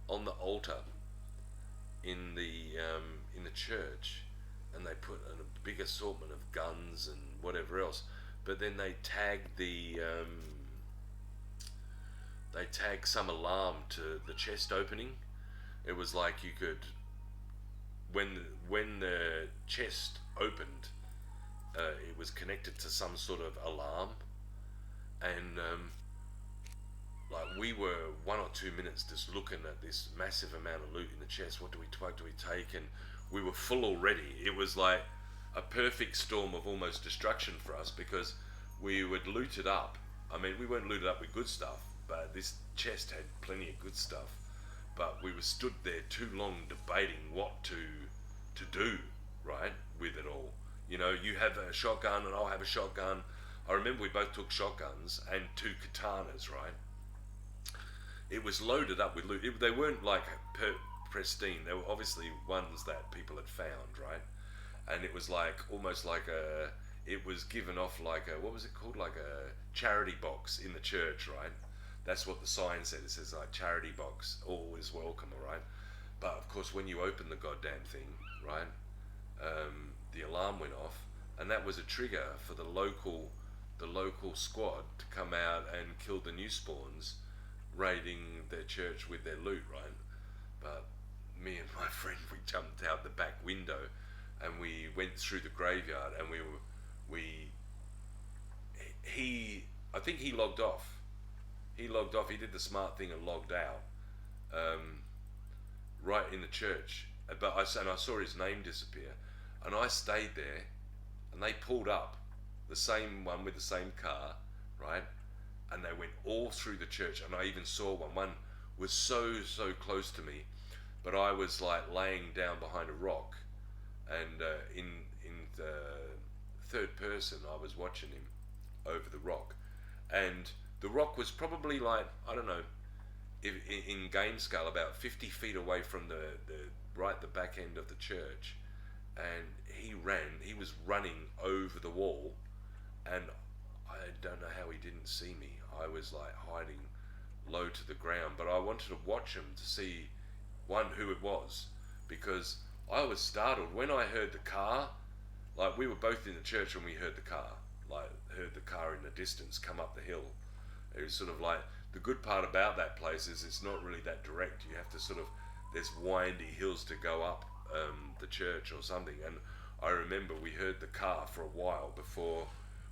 S1: altar in the church, and they put a big assortment of guns and whatever else. But then they tagged they tagged some alarm to the chest opening. It was like you could, when the chest opened, it was connected to some sort of alarm, and like we were 1 or 2 minutes just looking at this massive amount of loot in the chest. What do we take? And we were full already. It was like a perfect storm of almost destruction for us, because we would loot it up. I mean, we weren't looted up with good stuff, but this chest had plenty of good stuff. But we were stood there too long debating what to do, right, with it all. You know, you have a shotgun and I'll have a shotgun. I remember we both took shotguns and 2 katanas, right? It was loaded up with loot. They weren't like pristine. They were obviously ones that people had found, right? And it was like almost like it was given off like a, what was it called? Like a charity box in the church, right? That's what the sign said. It says like charity box, all is welcome, all right? But of course, when you open the goddamn thing, right, the alarm went off, and that was a trigger for the local squad to come out and kill the new spawns, raiding their church with their loot, right? But me and my friend, we jumped out the back window, and we went through the graveyard, and I think he logged off. He did the smart thing and logged out, right in the church. But I saw his name disappear, and I stayed there, and they pulled up, the same one with the same car, right? And they went all through the church, and I even saw one. One was so close to me, but I was like laying down behind a rock, and in the third person, I was watching him over the rock, and the rock was probably like, I don't know, in game scale, about 50 feet away from the back end of the church, and he was running over the wall, and I don't know how he didn't see me. I was like hiding low to the ground, but I wanted to watch him to see, one, who it was, because I was startled when I heard the car. Like, we were both in the church when we heard the car, heard the car in the distance come up the hill. It was sort of like, the good part about that place is it's not really that direct. You have to sort of, there's windy hills to go up the church or something. And I remember we heard the car for a while before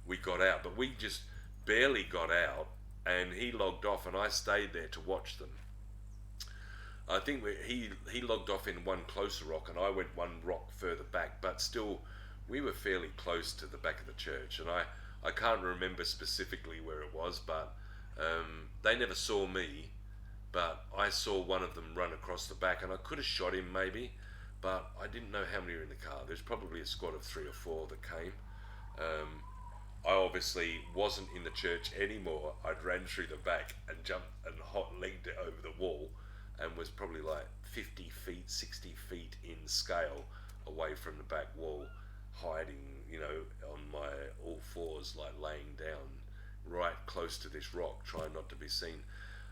S1: we got out, but we just barely got out, and he logged off, and I stayed there to watch them. I think he logged off in one closer rock, and I went one rock further back, but still we were fairly close to the back of the church, and I can't remember specifically where it was, but they never saw me, but I saw one of them run across the back, and I could have shot him maybe, but I didn't know how many were in the car. There's probably a squad of 3 or 4 that came. I obviously wasn't in the church anymore. I'd ran through the back and jumped and hot-legged it over the wall, and was probably like 50 feet, 60 feet in scale away from the back wall, hiding, on my all fours, like laying down right close to this rock, trying not to be seen.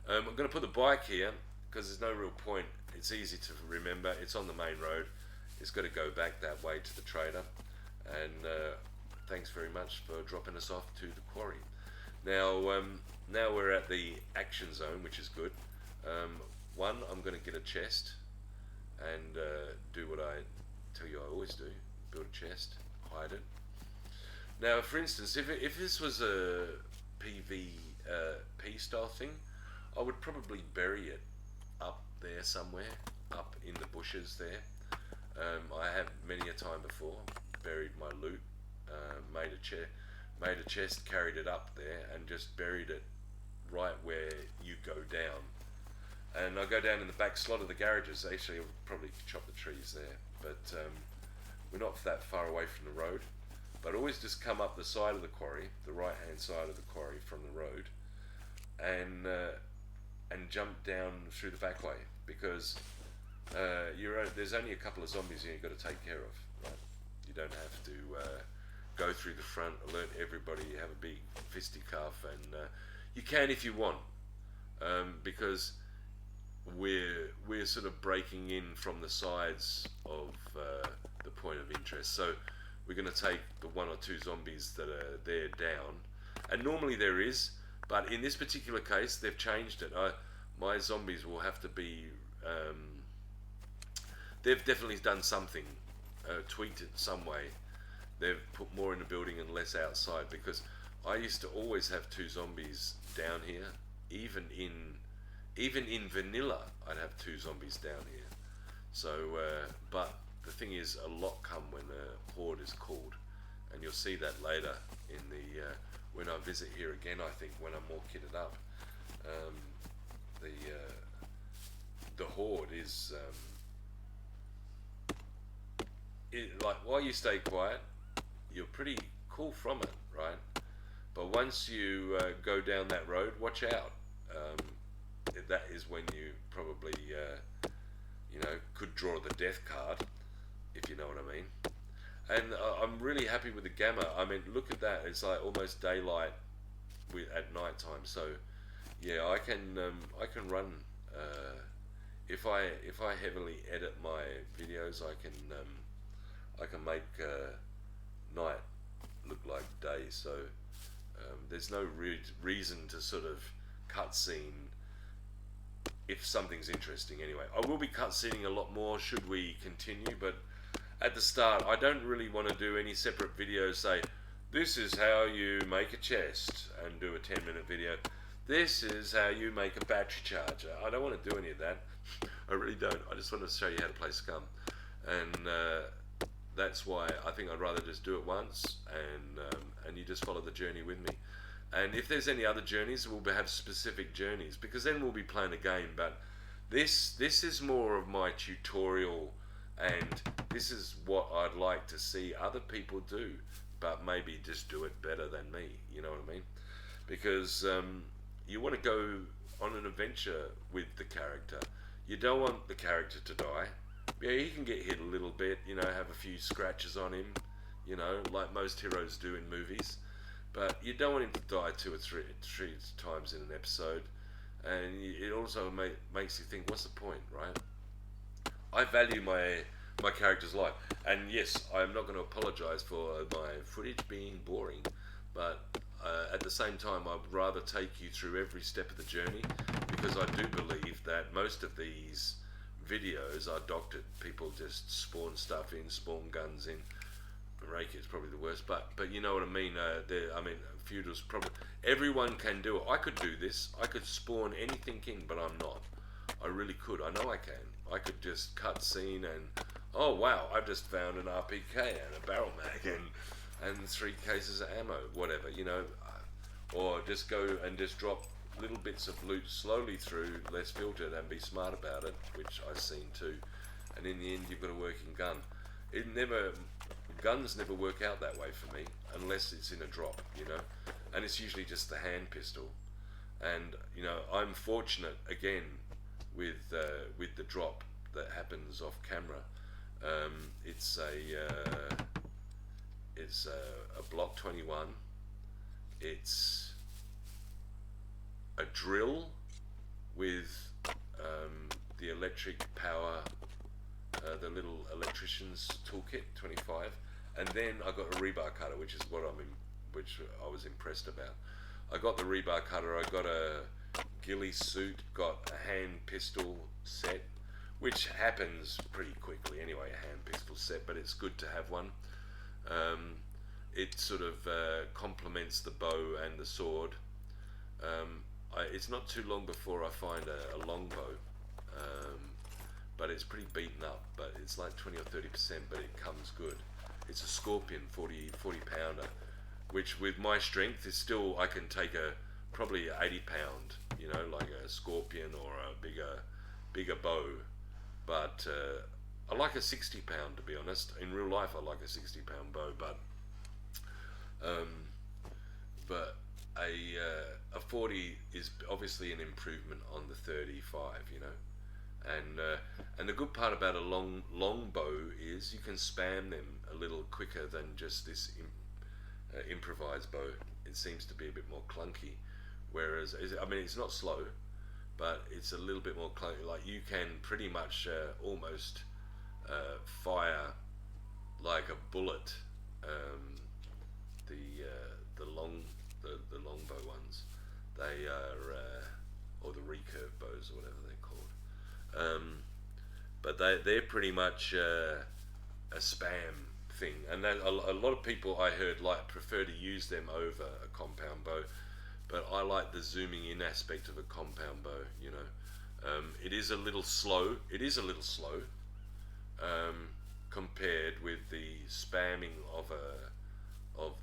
S1: I'm going to put the bike here because there's no real point. It's easy to remember. It's on the main road. It's got to go back that way to the trader. And thanks very much for dropping us off to the quarry. Now we're at the action zone, which is good. One, I'm going to get a chest and do what I tell you I always do: build a chest, hide it. Now, for instance, if this was a PvP style thing, I would probably bury it up there somewhere, up in the bushes there. I have many a time before buried my loot, made a chest, carried it up there, and just buried it right where you go down. And I go down in the back slot of the garages. Actually, I'll probably chop the trees there, but we're not that far away from the road. But always just come up the side of the quarry, the right-hand side of the quarry from the road, and jump down through the back way, because there's only a couple of zombies here you've got to take care of. Right? You don't have to go through the front, alert everybody, have a big fisticuff, and you can if you want, because we're sort of breaking in from the sides of the point of interest. So we're going to take the one or two zombies that are there down, and normally there is, but in this particular case they've changed it. My zombies will have to be. They've definitely done something, tweaked it some way. They've put more in the building and less outside, because I used to always have two zombies down here. Even in vanilla, I'd have two zombies down here. So, but the thing is, a lot come when a horde is called, and you'll see that later in the when I visit here again. I think when I'm more kitted up, the horde is like, while you stay quiet, you're pretty cool from it, right? But once you go down that road, watch out. That is when you probably, could draw the death card, if you know what I mean. And I'm really happy with the gamma. I mean, look at that. It's like almost daylight at night time. So, yeah, I can run. If I heavily edit my videos, I can make night look like day. So there's no reason to sort of cutscene if something's interesting. Anyway, I will be cutscening a lot more should we continue, but at the start I don't really want to do any separate videos. Say, this is how you make a chest, and do a 10-minute video. This is how you make a battery charger. I don't want to do any of that. I really don't. I just want to show you how to play Scum, and that's why I think I'd rather just do it once, and you just follow the journey with me. And if there's any other journeys, we'll have specific journeys, because then we'll be playing a game. But this is more of my tutorial, and this is what I'd like to see other people do, but maybe just do it better than me. You know what I mean? Because you want to go on an adventure with the character. You don't want the character to die. Yeah, he can get hit a little bit, have a few scratches on him, like most heroes do in movies. But you don't want him to die two or three times in an episode. And it also makes you think, what's the point, right? I value my character's life. And yes, I'm not going to apologise for my footage being boring. But at the same time, I'd rather take you through every step of the journey, because I do believe that most of these videos are doctored. People just spawn stuff in, spawn guns in. Reiki is probably the worst, but you know what I mean. Feudal's probably, everyone can do it. I could do this. I could spawn anything in, but I'm not. I really could. I know I can. I could just cut scene and, oh wow, I've just found an RPK and a barrel mag and 3 cases of ammo, whatever, or just go and just drop little bits of loot slowly through, less filtered, and be smart about it, which I've seen too. And in the end, you've got a working gun. Guns never work out that way for me, unless it's in a drop, and it's usually just the hand pistol. And I'm fortunate again with the drop that happens off camera. It's a Block 21. It's a drill with the electric power, the little electrician's toolkit 25, and then I got a rebar cutter, which is which I was impressed about. I got the rebar cutter. I got a ghillie suit, got a hand pistol set, which happens pretty quickly anyway, a hand pistol set, but it's good to have one. It sort of complements the bow and the sword. It's not too long before I find a longbow, but it's pretty beaten up, but it's like 20 or 30%, but it comes good. It's a Scorpion 40 pounder, which with my strength is still, I can take probably 80 pound, like a Scorpion or a bigger bow. But I like a 60 pound, to be honest. In real life, I like a 60 pound bow, but a 40 is obviously an improvement on the 35, and the good part about a long bow is you can spam them a little quicker than just this improvised bow. It seems to be a bit more clunky, whereas it's not slow, but it's a little bit more clunky. Like you can pretty much almost fire like a bullet. The the longbow ones, they are or the recurve bows or whatever they're called. But they're pretty much a spam thing, and a lot of people I heard prefer to use them over a compound bow. But I like the zooming in aspect of a compound bow. It is a little slow. Compared with the spamming of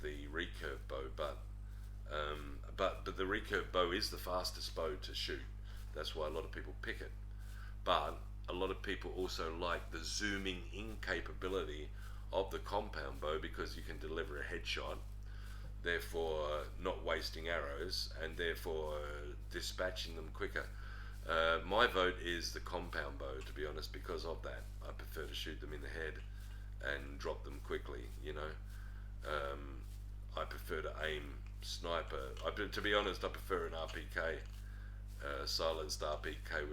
S1: the recurve bow, but the recurve bow is the fastest bow to shoot. That's why a lot of people pick it. But a lot of people also like the zooming in capability of the compound bow, because you can deliver a headshot, therefore not wasting arrows, and therefore dispatching them quicker. My vote is the compound bow, to be honest, because of that. I prefer to shoot them in the head and drop them quickly. I prefer to aim sniper. To be honest, I prefer an RPK, silenced RPK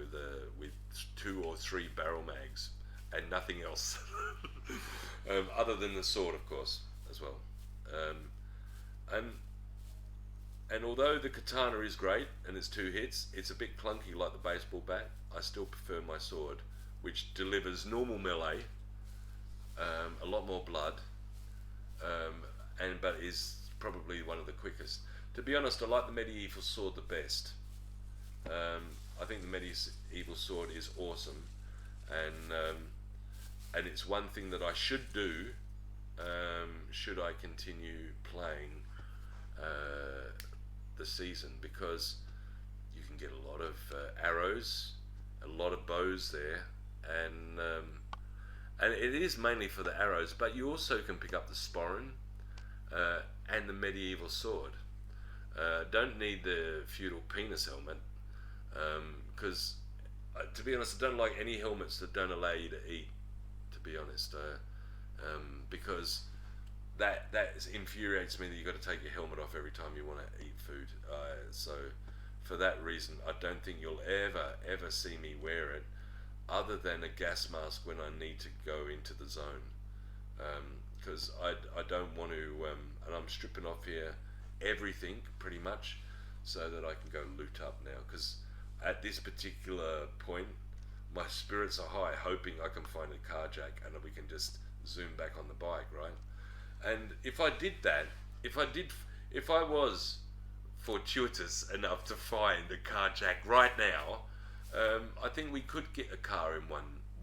S1: with 2 or 3 barrel mags and nothing else, other than the sword, of course, as well. And although the katana is great and it's 2 hits, it's a bit clunky like the baseball bat. I still prefer my sword, which delivers normal melee, a lot more blood, but is probably one of the quickest. To be honest, I like the medieval sword the best. I think the medieval sword is awesome, and it's one thing that I should do should I continue playing the season, because you can get a lot of arrows, a lot of bows there, and it is mainly for the arrows, but you also can pick up the sporran and the medieval sword. Don't need the feudal penis helmet, because to be honest, I don't like any helmets that don't allow you to eat, to be honest, because that infuriates me that you've got to take your helmet off every time you want to eat food. So for that reason, I don't think you'll ever see me wear it, other than a gas mask when I need to go into the zone, because I don't want to, and I'm stripping off here everything pretty much so that I can go loot up now, because at this particular point my spirits are high, hoping I can find a car jack and we can just zoom back on the bike, right? And if I did that, if I was fortuitous enough to find a car jack right now, I think we could get a car in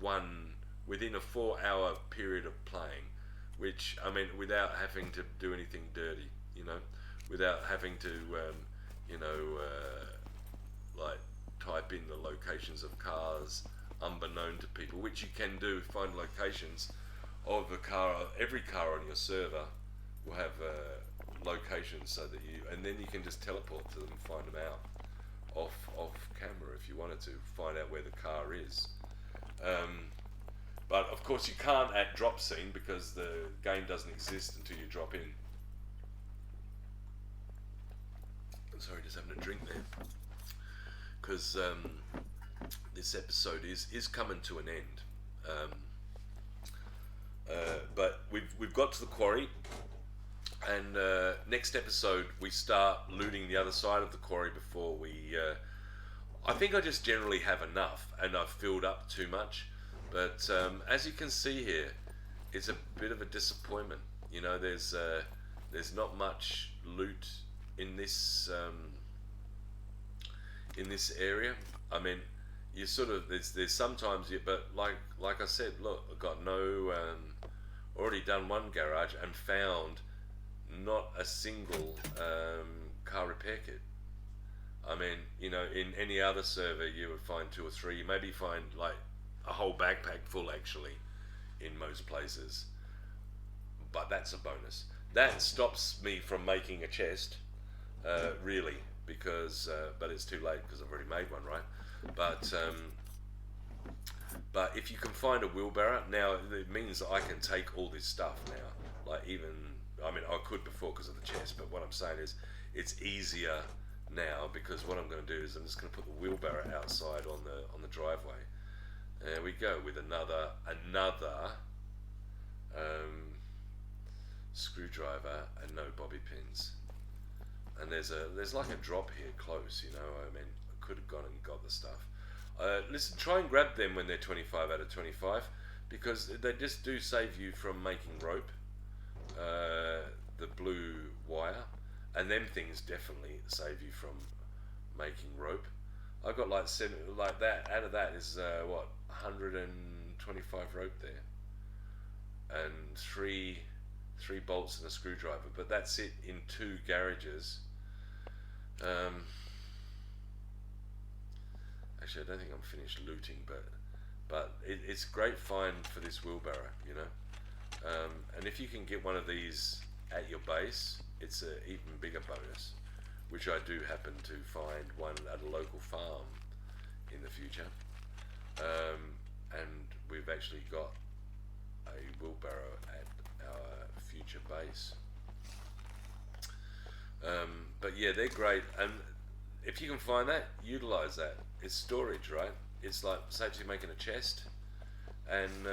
S1: one within a 4-hour period of playing, which, I mean, without having to do anything dirty, without having to, like type in the locations of cars unbeknown to people, which you can do. Find locations of a car. Every car on your server will have locations, so that and then you can just teleport to them and find them out off camera if you wanted to find out where the car is. But of course you can't at drop scene, because the game doesn't exist until you drop in. Sorry, just having a drink there, because this episode is coming to an end. But we've got to the quarry, and next episode we start looting the other side of the quarry before we. I think I just generally have enough, and I've filled up too much. But as you can see here, it's a bit of a disappointment. There's not much loot in this area. I mean, you sort of there's sometimes but like I said, look, I've got no already done one garage and found not a single car repair kit. I mean, in any other server you would find 2 or 3. You maybe find like a whole backpack full, actually, in most places. But that's a bonus. That stops me from making a chest, really, because but it's too late because I've already made one, right? But if you can find a wheelbarrow now, it means that I can take all this stuff now. Like, even, I mean, I could before because of the chest, but what I'm saying is it's easier now, because what I'm going to do is I'm just going to put the wheelbarrow outside on the driveway. There we go, with another screwdriver and no bobby pins. And there's like a drop here close, you know. I mean, I could have gone and got the stuff. Listen, try and grab them when they're 25 out of 25, because they just do save you from making rope. The blue wire, and them things definitely save you from making rope. I got like that. Out of that is 125 rope there, and three bolts and a screwdriver. But that's it in 2 garages. Actually, I don't think I'm finished looting, but it's a great find for this wheelbarrow, you know. And if you can get one of these at your base, it's an even bigger bonus, which I do happen to find one at a local farm in the future. And we've actually got a wheelbarrow at our future base. But yeah, they're great, and if you can find that, utilize that. It's storage, right? It's like, say you're making a chest, and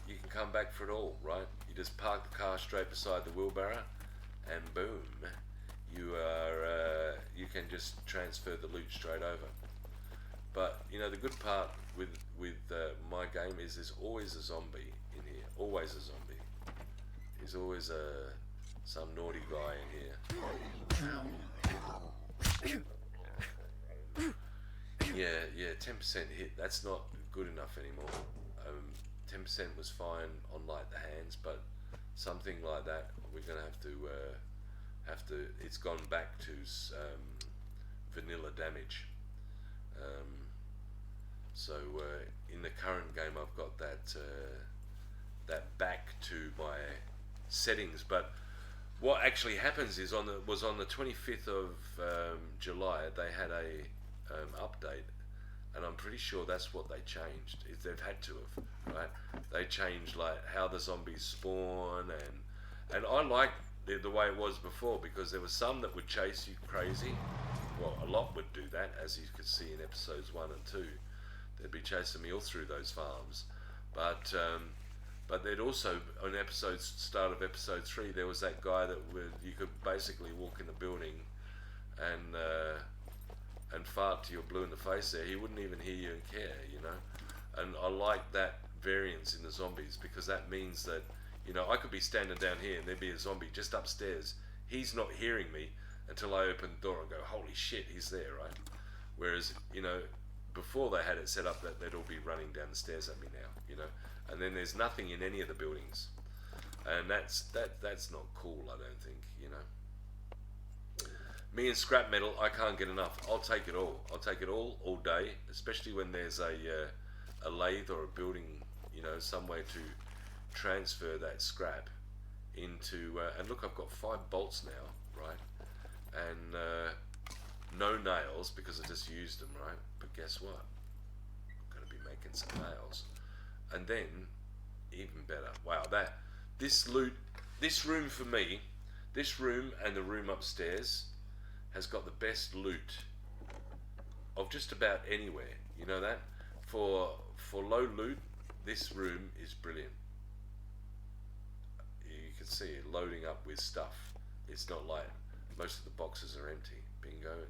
S1: you can come back for it all, right? You just park the car straight beside the wheelbarrow, and boom, you can just transfer the loot straight over. But you know, the good part with my game is there's always a zombie in here. Always a zombie. There's always some naughty guy in here. Yeah, 10% hit. That's not good enough anymore. 10% was fine on like the hands, but something like that, we're gonna have to. It's gone back to vanilla damage. So in the current game, I've got that back to my settings. But what actually happens is on the 25th of July, they had a update, and I'm pretty sure that's what they changed. They've had to have, right? They changed like how the zombies spawn, and I like the way it was before, because there were some that would chase you crazy. Well, a lot would do that, as you could see in episodes 1 and 2. They'd be chasing me all through those farms, but they'd also, on start of episode 3, there was that guy that you could basically walk in the building and fart till you're blue in the face there. He wouldn't even hear you and care, you know. And I like that variance in the zombies, because that means that, you know, I could be standing down here and there'd be a zombie just upstairs. He's not hearing me until I open the door and go, holy shit, he's there, right? Whereas, you know, before they had it set up that they'd all be running down the stairs at me now, you know. And then there's nothing in any of the buildings, and that's not cool, I don't think, you know. Me and scrap metal, I can't get enough. I'll take it all. I'll take it all day, especially when there's a lathe or a building, you know, somewhere to transfer that scrap into. And look, I've got 5 bolts now, right? And no nails, because I just used them, right? But guess what? I'm going to be making some nails. And then, even better, wow, this room for me, this room and the room upstairs has got the best loot of just about anywhere, you know that? For low loot, this room is brilliant. You can see it loading up with stuff. It's not like most of the boxes are empty. Bingo,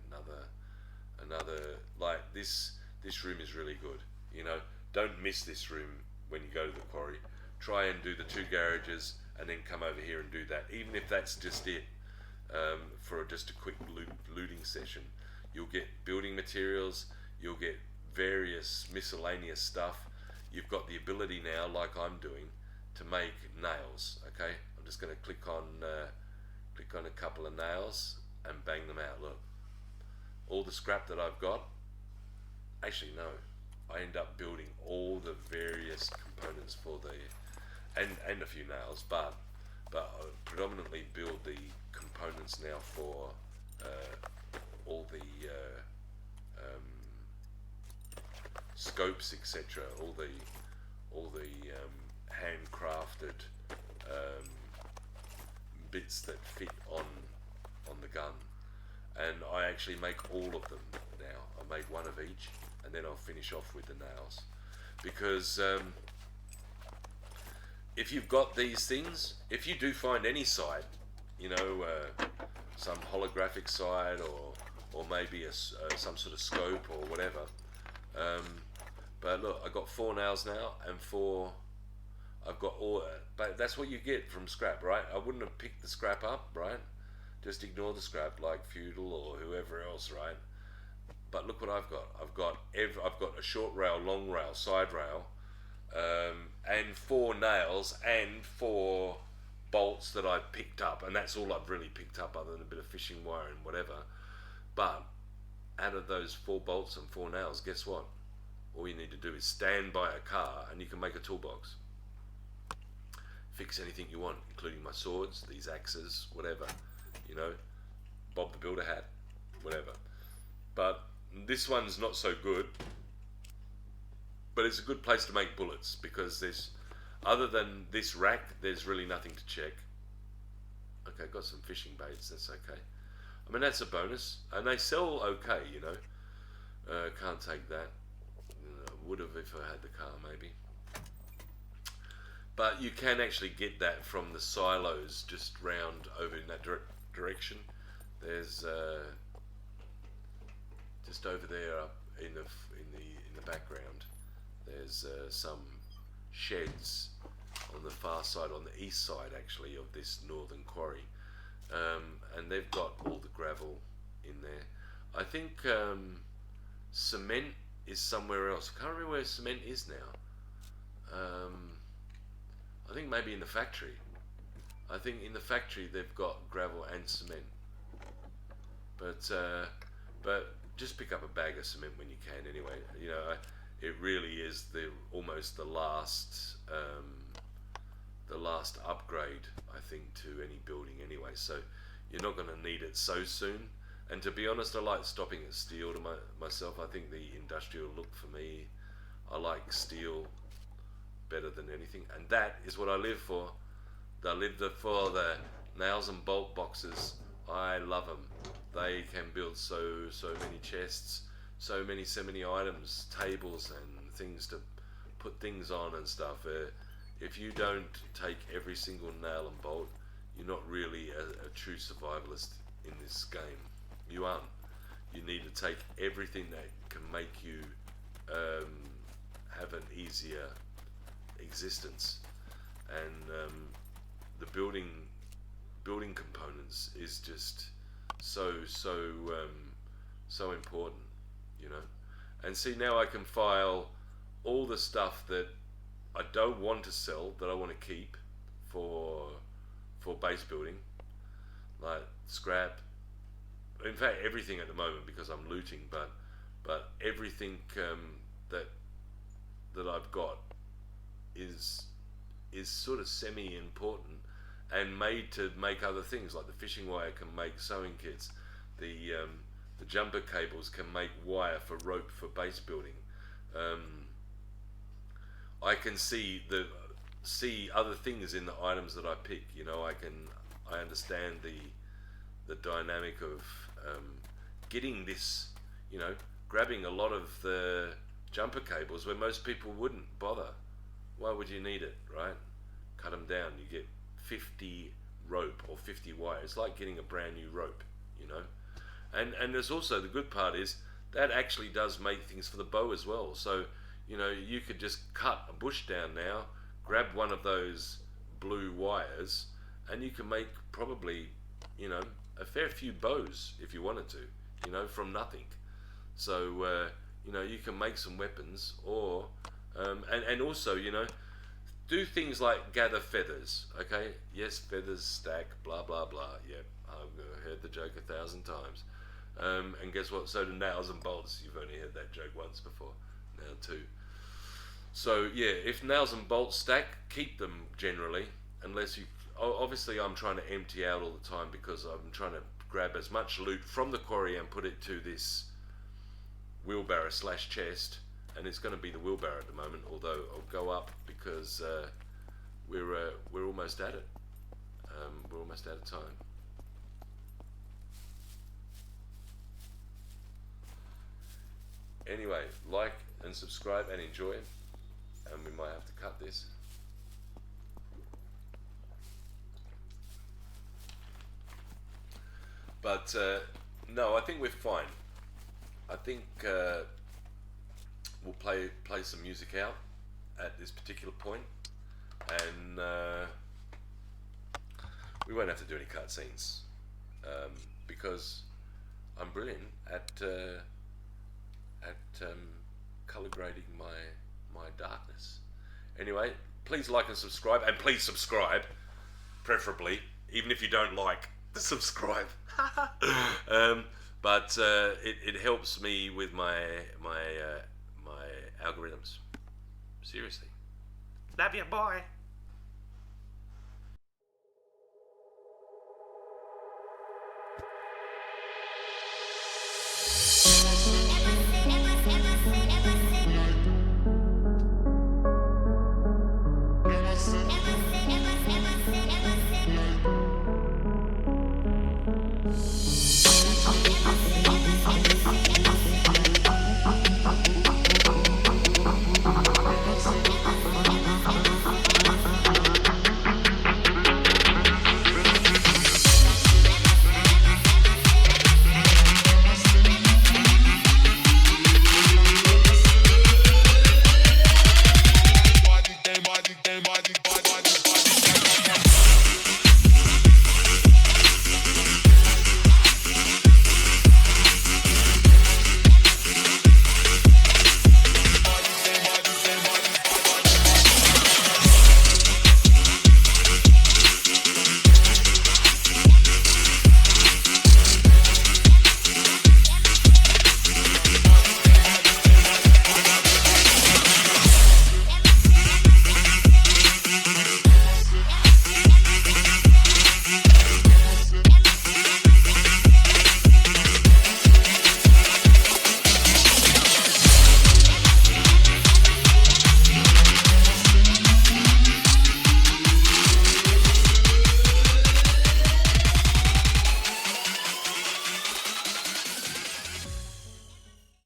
S1: another, like this room is really good, you know. Don't miss this room when you go to the quarry. Try and do the 2 garages and then come over here and do that, even if that's just it, for just a quick looting session. You'll get building materials, you'll get various miscellaneous stuff. You've got the ability now, like I'm doing, to make nails. Okay, I'm just going to click on a couple of nails and bang them out. Look, all the scrap that I've got, actually no, I end up building all the various components for and a few nails, but I predominantly build the components now for all the scopes, etc. All the handcrafted bits that fit on the gun. and I actually make all of them now. I make one of each, and then I'll finish off with the nails, because if you've got these things, if you do find any side, you know, some holographic side, or maybe some sort of scope or whatever. But look, I got 4 nails now, and 4. I've got all. But that's what you get from scrap, right? I wouldn't have picked the scrap up, right? Just ignore the scrap, like Feudal or whoever else, right? But look what I've got. I've got a short rail, long rail, side rail, and 4 nails and 4 bolts that I picked up, and that's all I've really picked up, other than a bit of fishing wire and whatever. But out of those 4 bolts and 4 nails, guess what? All you need to do is stand by a car, and you can make a toolbox. Fix anything you want, including my swords, these axes, whatever. You know, Bob the Builder hat, whatever. But this one's not so good. But it's a good place to make bullets, because there's, other than this rack, there's really nothing to check. Okay, got some fishing baits, that's okay. I mean, that's a bonus, and they sell okay, you know. Can't take that. Would have if I had the car, maybe. But you can actually get that from the silos just round over in that direction. There's just over there up in the background. There's some sheds on the far side, on the east side actually, of this northern quarry, and they've got all the gravel in there. I think cement is somewhere else. I can't remember where cement is now. I think maybe in the factory. I think in the factory they've got gravel and cement. But just pick up a bag of cement when you can. Anyway, you know, it really is almost the last upgrade, I think, to any building anyway. So you're not going to need it so soon. And to be honest, I like stopping at steel to myself. I think the industrial look for me, I like steel better than anything, and that is what I live for. I live for the nails and bolt boxes. I love them. They can build so many chests, so many items, tables and things to put things on and stuff. If you don't take every single nail and bolt, you're not really a true survivalist in this game. You aren't. You need to take everything that can make you have an easier existence, and the building components is just so important, you know. And see, now I can file all the stuff that I don't want to sell, that I want to keep for base building, like scrap. In fact, everything at the moment, because I'm looting, but everything that I've got is sort of semi-important and made to make other things. Like the fishing wire can make sewing kits. The jumper cables can make wire for rope for base building. I can see other things in the items that I pick. You know, I understand the dynamic of getting this. You know, grabbing a lot of the jumper cables where most people wouldn't bother. Why would you need it, right? Cut them down. You get 50 rope or 50 wire. It's like getting a brand new rope, you know. And there's also, the good part is that actually does make things for the bow as well. So, you know, you could just cut a bush down now, grab one of those blue wires, and you can make probably, you know, a fair few bows if you wanted to, you know, from nothing. So, you know, you can make some weapons, or and also, you know, do things like gather feathers. Okay, yes, feathers stack, blah blah blah. Yep, I've heard the joke 1,000 times. And guess what? So do nails and bolts. You've only heard that joke once before, now too. So yeah, if nails and bolts stack, keep them generally, unless you. Obviously, I'm trying to empty out all the time because I'm trying to grab as much loot from the quarry and put it to this wheelbarrow / chest, and it's going to be the wheelbarrow at the moment. Although I'll go up because we're almost at it. We're almost out of time. Anyway, like and subscribe and enjoy. And we might have to cut this. But no, I think we're fine. I think we'll play some music out at this particular point, and we won't have to do any cutscenes because I'm brilliant at color grading my darkness. Anyway, please like and subscribe, and please subscribe, preferably, even if you don't like, subscribe. But it helps me with my algorithms. Seriously. Love you, boy.